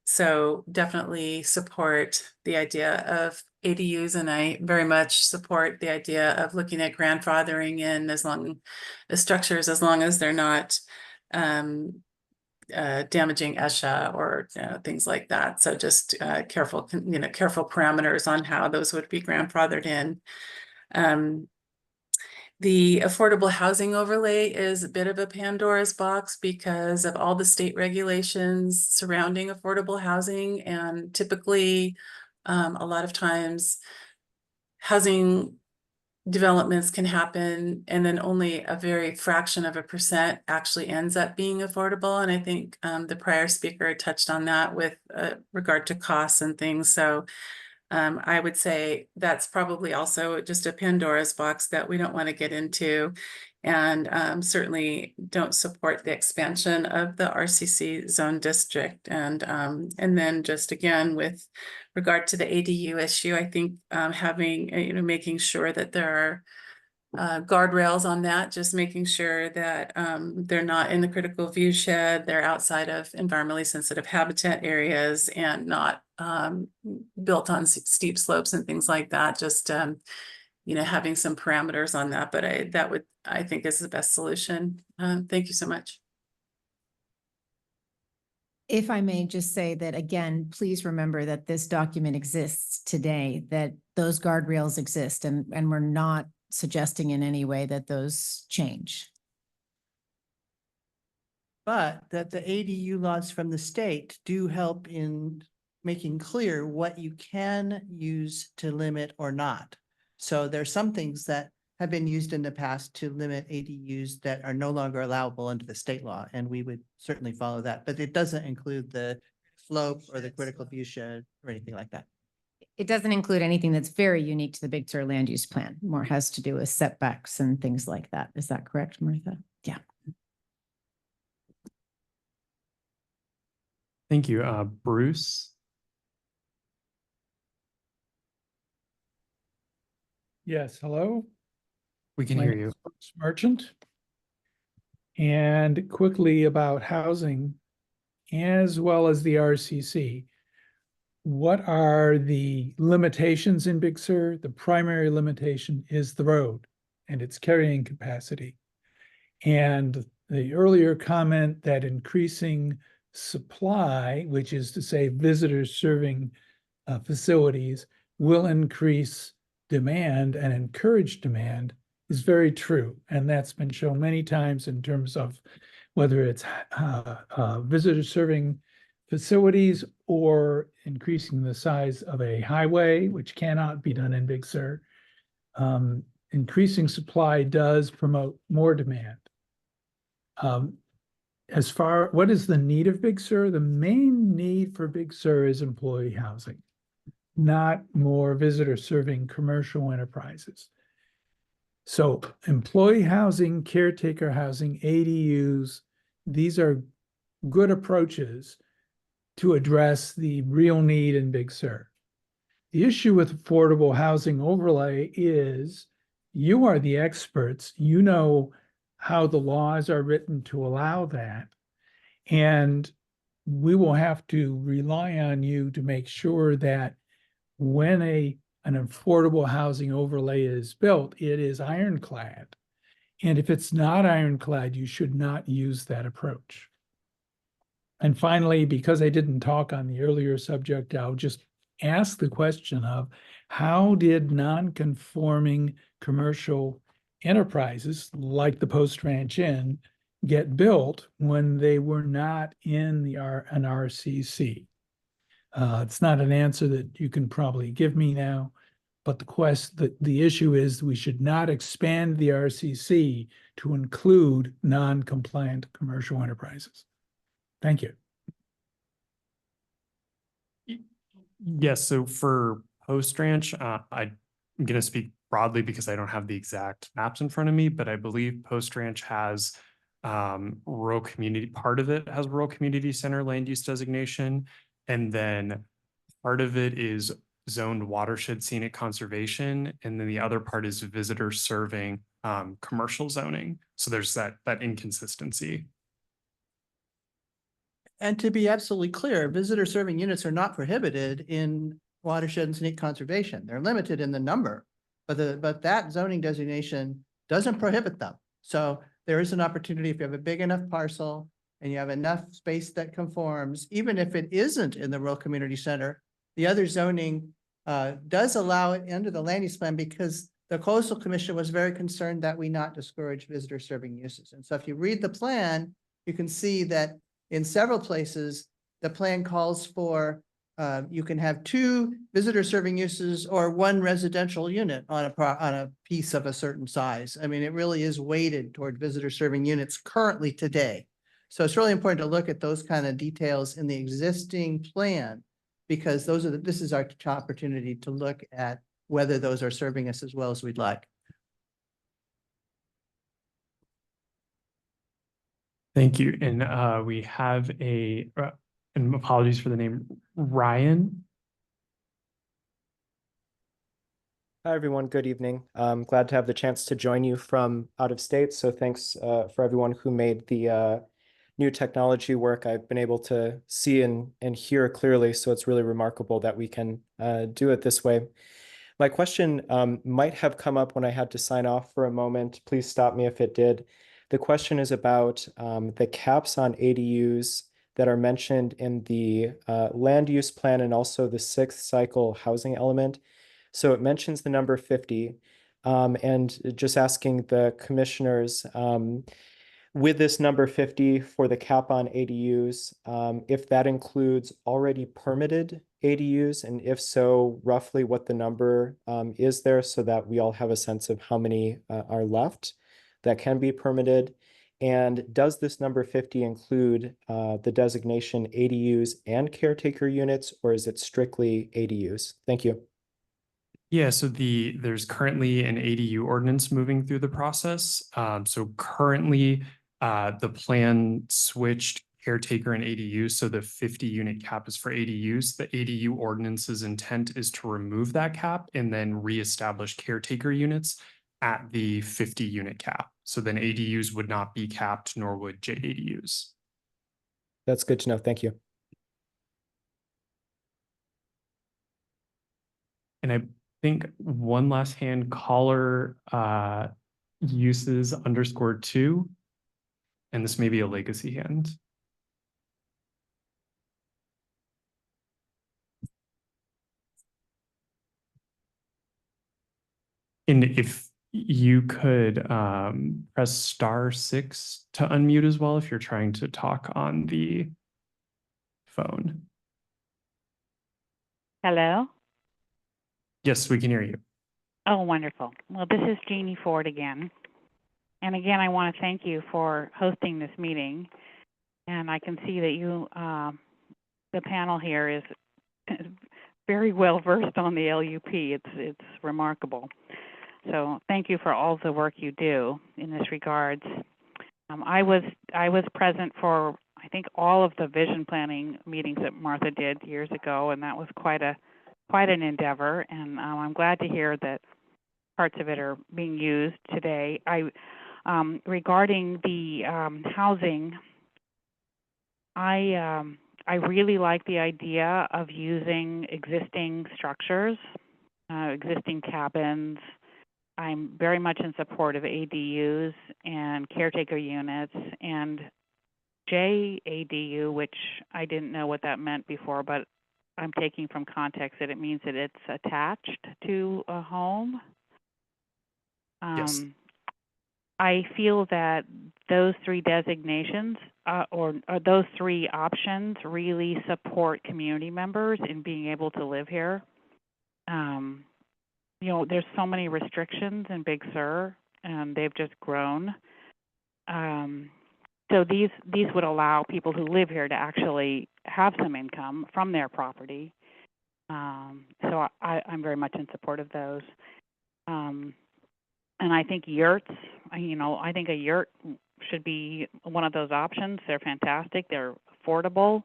So definitely support the idea of ADUs, and I very much support the idea of looking at grandfathering in as long as structures, as long as they're not damaging ESHA or things like that. So just careful parameters on how those would be grandfathered in. The affordable housing overlay is a bit of a Pandora's box because of all the state regulations surrounding affordable housing. And typically, a lot of times, housing developments can happen and then only a very fraction of a percent actually ends up being affordable. And I think the prior speaker touched on that with regard to costs and things. So I would say that's probably also just a Pandora's box that we don't want to get into, and certainly don't support the expansion of the RCC zone district. And then just again, with regard to the ADU issue, I think having, making sure that there are guardrails on that, just making sure that they're not in the critical view shed, they're outside of environmentally sensitive habitat areas and not built on steep slopes and things like that. Just having some parameters on that, but I think is the best solution. Thank you so much. If I may just say that again, please remember that this document exists today, that those guardrails exist, and we're not suggesting in any way that those change. But that the ADU laws from the state do help in making clear what you can use to limit or not. So there's some things that have been used in the past to limit ADUs that are no longer allowable under the state law, and we would certainly follow that. But it doesn't include the slope or the critical view shed or anything like that. It doesn't include anything that's very unique to the Big Sur land use plan. More has to do with setbacks and things like that. Is that correct, Martha? Yeah. Thank you. Bruce? Yes, hello? We can My hear name you. is Bruce Merchant. And quickly about housing as well as the RCC. What are the limitations in Big Sur? The primary limitation is the road and its carrying capacity. And the earlier comment that increasing supply, which is to say visitors serving facilities, will increase demand and encourage demand is very true. And that's been shown many times in terms of whether it's visitor serving facilities or increasing the size of a highway, which cannot be done in Big Sur. Increasing supply does promote more demand. What is the need of Big Sur? The main need for Big Sur is employee housing, not more visitor serving commercial enterprises. So employee housing, caretaker housing, ADUs, these are good approaches to address the real need in Big Sur. The issue with affordable housing overlay is you are the experts. You know how the laws are written to allow that. And we will have to rely on you to make sure that when an affordable housing overlay is built, it is ironclad. And if it's not ironclad, you should not use that approach. And finally, because I didn't talk on the earlier subject, I'll just ask the question of how did non-conforming commercial enterprises like the Post Ranch Inn get built when they were not in an RCC? It's not an answer that you can probably give me now, but the issue is we should not expand the RCC to include non-compliant commercial enterprises. Thank you. Yes, so for Post Ranch, I'm going to speak broadly because I don't have the exact maps in front of me, but I believe Post Ranch has rural community, part of it has rural community center land use designation, and then part of it is zoned watershed scenic conservation, and then the other part is visitor serving commercial zoning. So there's that inconsistency. And to be absolutely clear, visitor serving units are not prohibited in watershed and scenic conservation. They're limited in the number, but that zoning designation doesn't prohibit them. So there is an opportunity if you have a big enough parcel and you have enough space that conforms, even if it isn't in the rural community center, the other zoning does allow it under the land use plan because the coastal commission was very concerned that we not discourage visitor serving uses. And so if you read the plan, you can see that in several places, the plan calls for you can have 2 visitor serving uses or 1 residential unit on a piece of a certain size. I mean, it really is weighted toward visitor serving units currently today. So it's really important to look at those kind of details in the existing plan because this is our opportunity to look at whether those are serving us as well as we'd like. Thank you. And we have and apologies for the name, Ryan. Hi, everyone. Good evening. I'm glad to have the chance to join you from out of state. So thanks for everyone who made the new technology work. I've been able to see and hear clearly. So it's really remarkable that we can do it this way. My question might have come up when I had to sign off for a moment. Please stop me if it did. The question is about the caps on ADUs that are mentioned in the land use plan and also the 6th cycle housing element. So it mentions the number 50 and just asking the commissioners with this number 50 for the cap on ADUs, if that includes already permitted ADUs, and if so, roughly what the number is there so that we all have a sense of how many are left that can be permitted. And does this number 50 include the designation ADUs and caretaker units, or is it strictly ADUs? Thank you. Yeah, so there's currently an ADU ordinance moving through the process. So currently, the plan switched caretaker and ADUs, so the 50 unit cap is for ADUs. The ADU ordinance's intent is to remove that cap and then reestablish caretaker units at the 50 unit cap. So then ADUs would not be capped, nor would JADUs. That's good to know. Thank you. And I think one last hand, caller uses _2, and this may be a legacy hand. And if you could press *6 to unmute as well if you're trying to talk on the phone. Hello? Yes, we can hear you. Oh, wonderful. Well, this is Jeannie Ford again. And again, I want to thank you for hosting this meeting. And I can see that you, the panel here is very well versed on the LUP. It's remarkable. So thank you for all the work you do in this regards. I was present for, I think, all of the vision planning meetings that Martha did years ago, and that was quite an endeavor. And I'm glad to hear that parts of it are being used today. Regarding the housing, I really like the idea of using existing structures, existing cabins. I'm very much in support of ADUs and caretaker units and JADU, which I didn't know what that meant before, but I'm taking from context that it means that it's attached to a home. Yes. I feel that those 3 designations or those 3 options really support community members in being able to live here. You know, there's so many restrictions in Big Sur, and they've just grown. So these would allow people who live here to actually have some income from their property. So I'm very much in support of those. And I think yurts, I think a yurt should be one of those options. They're fantastic. They're affordable.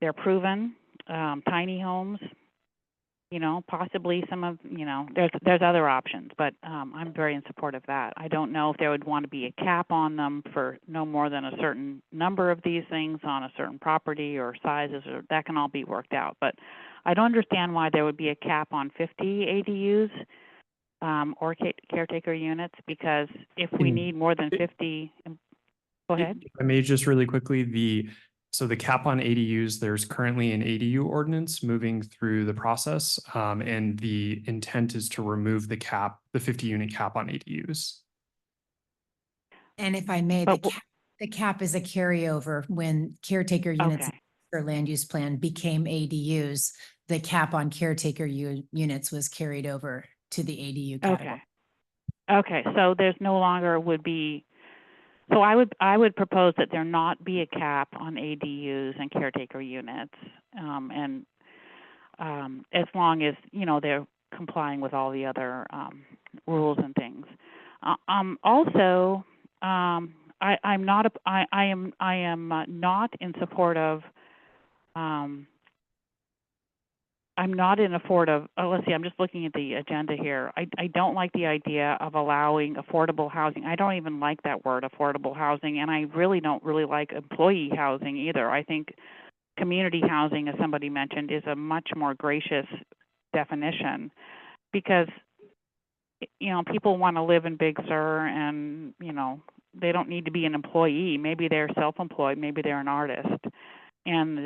They're proven. Tiny homes. you know, possibly some of, you know, there's other options, but I'm very in support of that. I don't know if there would want to be a cap on them for no more than a certain number of these things on a certain property or sizes, or that can all be worked out. But I don't understand why there would be a cap on 50 ADUs or caretaker units, because if we need more than 50, go ahead. If I may just really quickly, so the cap on ADUs, there's currently an ADU ordinance moving through the process. And the intent is to remove the 50 unit cap on ADUs. And if I may, the cap is a carryover when caretaker units Okay. or land use plan became ADUs. The cap on caretaker units was carried over to the ADU category. Okay, so there's no longer would be, so I would propose that there not be a cap on ADUs and caretaker units, and as long as, you know, they're complying with all the other rules and things. Also, I am not in support of. I'm not in support of, let's see, I'm just looking at the agenda here. I don't like the idea of allowing affordable housing. I don't even like that word, affordable housing, and I really don't really like employee housing either. I think community housing, as somebody mentioned, is a much more gracious definition, because, you know, people want to live in Big Sur, and, you know, they don't need to be an employee. Maybe they're self-employed, maybe they're an artist. And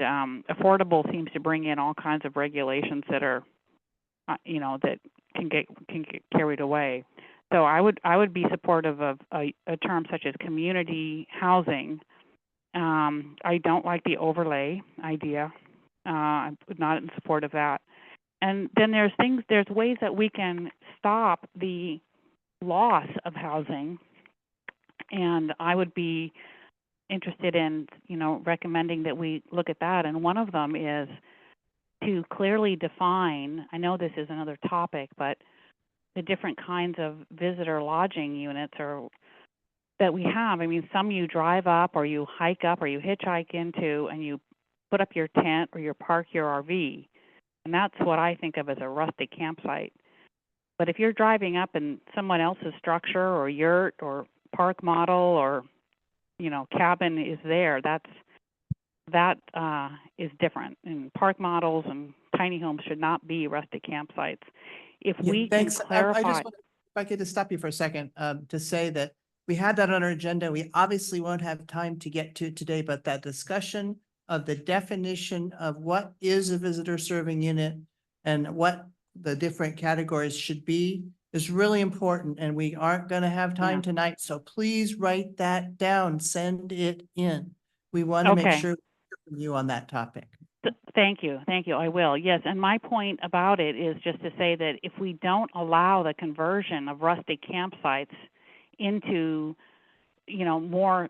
affordable seems to bring in all kinds of regulations that are, you know, that can get carried away. So I would be supportive of a term such as community housing. I don't like the overlay idea. I'm not in support of that. And then there's ways that we can stop the loss of housing, and I would be interested in, you know, recommending that we look at that. And one of them is to clearly define, I know this is another topic, but the different kinds of visitor lodging units that we have. I mean, some you drive up or you hike up or you hitchhike into, and you put up your tent or you park your RV. And that's what I think of as a rustic campsite. But if you're driving up in someone else's structure or yurt or park model or, you know, cabin is there, that is different. And park models and tiny homes should not be rustic campsites. If we can Thanks. clarify. If I could just stop you for a second, to say that we had that on our agenda. We obviously won't have time to get to today, but that discussion of the definition of what is a visitor serving unit and what the different categories should be is really important, and we aren't going to have time tonight. So please write that down, send it in. We want to make Okay. sure we hear from you on that topic. Thank you. I will. Yes. And my point about it is just to say that if we don't allow the conversion of rustic campsites into, you know, more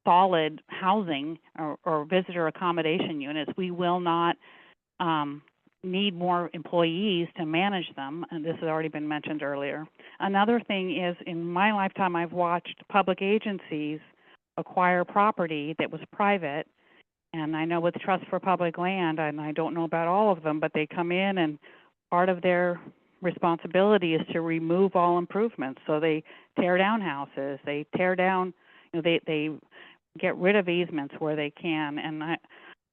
solid housing or visitor accommodation units, we will not need more employees to manage them. And this has already been mentioned earlier. Another thing is, in my lifetime, I've watched public agencies acquire property that was private. And I know with Trust for Public Land, and I don't know about all of them, but they come in, and part of their responsibility is to remove all improvements. So they tear down houses, they tear down, you know, they get rid of easements where they can. And I,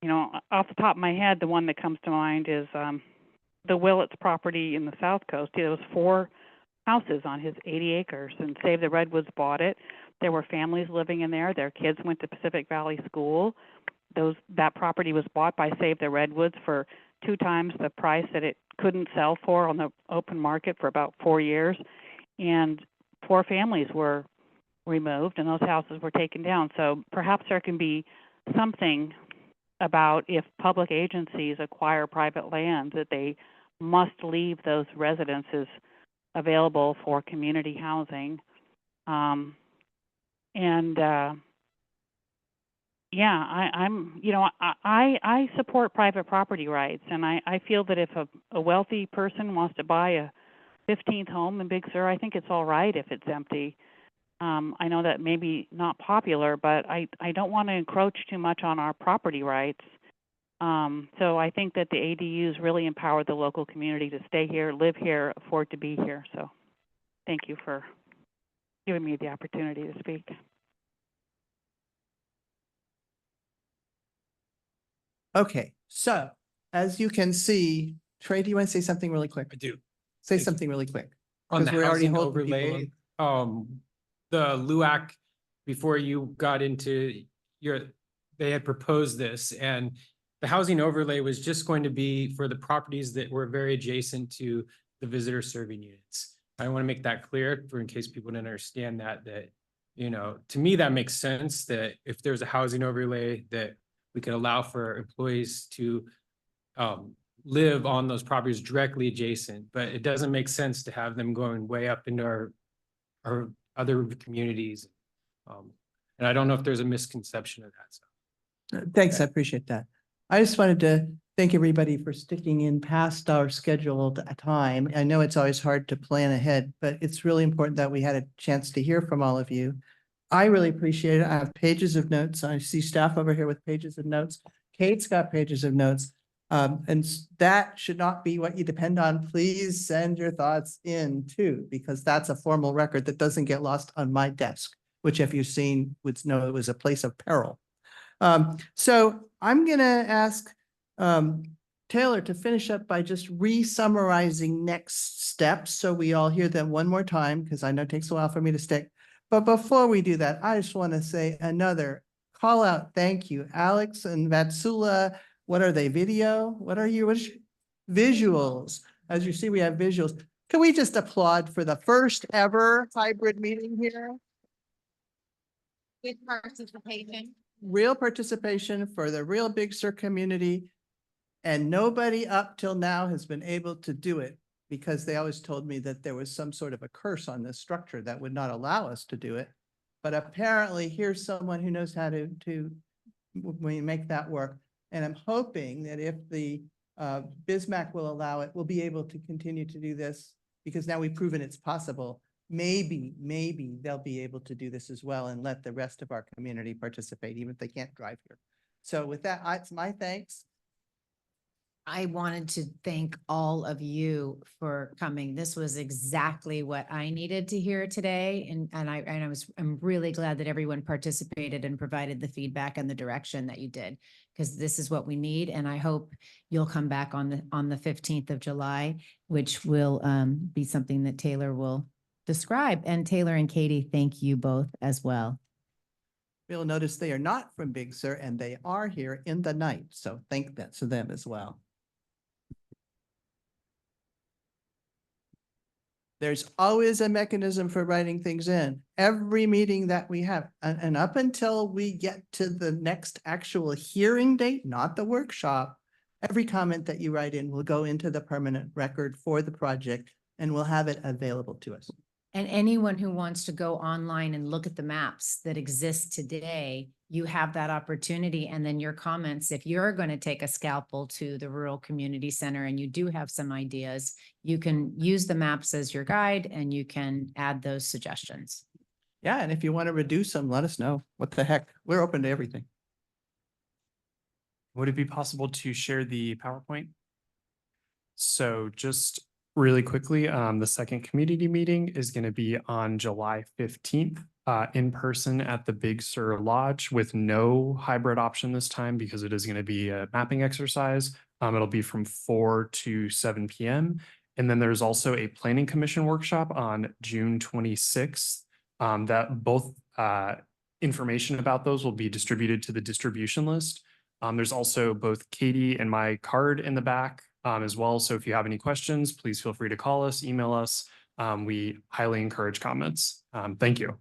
you know, off the top of my head, the one that comes to mind is the Willits property in the South Coast. There was 4 houses on his 80 acres, and Save the Redwoods bought it. There were families living in there. Their kids went to Pacific Valley School. That property was bought by Save the Redwoods for 2 times the price that it couldn't sell for on the open market for about 4 years. And 4 families were removed, and those houses were taken down. So perhaps there can be something about, if public agencies acquire private land, that they must leave those residences available for community housing. I support private property rights, and I feel that if a wealthy person wants to buy a 15th home in Big Sur, I think it's all right if it's empty. I know that may be not popular, but I don't want to encroach too much on our property rights. So I think that the ADUs really empower the local community to stay here, live here, afford to be here. So thank you for giving me the opportunity to speak. Okay, so as you can see, Trey, do you want to say something really quick? I do. Say something really quick. On the 'cause we're already housing holding people overlay, on- the LUAC, before you got into they had proposed this, and the housing overlay was just going to be for the properties that were very adjacent to the visitor serving units. I want to make that clear for in case people didn't understand that, you know, to me, that makes sense that if there's a housing overlay that we could allow for employees to live on those properties directly adjacent, but it doesn't make sense to have them going way up into our other communities. And I don't know if there's a misconception of that. So. Thanks, I appreciate that. I just wanted to thank everybody for sticking in past our scheduled time. I know it's always hard to plan ahead, but it's really important that we had a chance to hear from all of you. I really appreciate it. I have pages of notes. I see staff over here with pages of notes. Kate's got pages of notes. That should not be what you depend on. Please send your thoughts in too, because that's a formal record that doesn't get lost on my desk, which if you've seen would know it was a place of peril. So I'm gonna ask Taylor to finish up by just re-summarizing next steps so we all hear them one more time, because I know it takes a while for me to stick. But before we do that, I just want to say another call out thank you. Alex and Vatsula, what are they, video? What are you? Visuals. As you see, we have visuals. Can we just applaud for the first ever hybrid meeting here? With participation. Real participation for the real Big Sur community. And nobody up till now has been able to do it because they always told me that there was some sort of a curse on this structure that would not allow us to do it. But apparently here's someone who knows how to make that work. And I'm hoping that if the BISMAC will allow it, we'll be able to continue to do this because now we've proven it's possible. Maybe they'll be able to do this as well and let the rest of our community participate, even if they can't drive here. So with that, it's my thanks. I wanted to thank all of you for coming. This was exactly what I needed to hear today. I'm really glad that everyone participated and provided the feedback and the direction that you did, because this is what we need. And I hope you'll come back on the 15th of July, which will be something that Taylor will describe. And Taylor and Katie, thank you both as well. You'll notice they are not from Big Sur and they are here in the night. So thank that to them as well. There's always a mechanism for writing things in. Every meeting that we have, and up until we get to the next actual hearing date, not the workshop, every comment that you write in will go into the permanent record for the project and we'll have it available to us. And anyone who wants to go online and look at the maps that exist today, you have that opportunity. And then your comments, if you're going to take a scalpel to the rural community center and you do have some ideas, you can use the maps as your guide and you can add those suggestions. Yeah, and if you want to reduce them, let us know. What the heck? We're open to everything. Would it be possible to share the PowerPoint? So just really quickly, the second community meeting is going to be on July 15th in person at the Big Sur Lodge with no hybrid option this time because it is going to be a mapping exercise. It'll be from 4 to 7 p.m. And then there's also a planning commission workshop on June 26th that both information about those will be distributed to the distribution list. There's also both Katie and my card in the back as well. So if you have any questions, please feel free to call us, email us. We highly encourage comments. Thank you.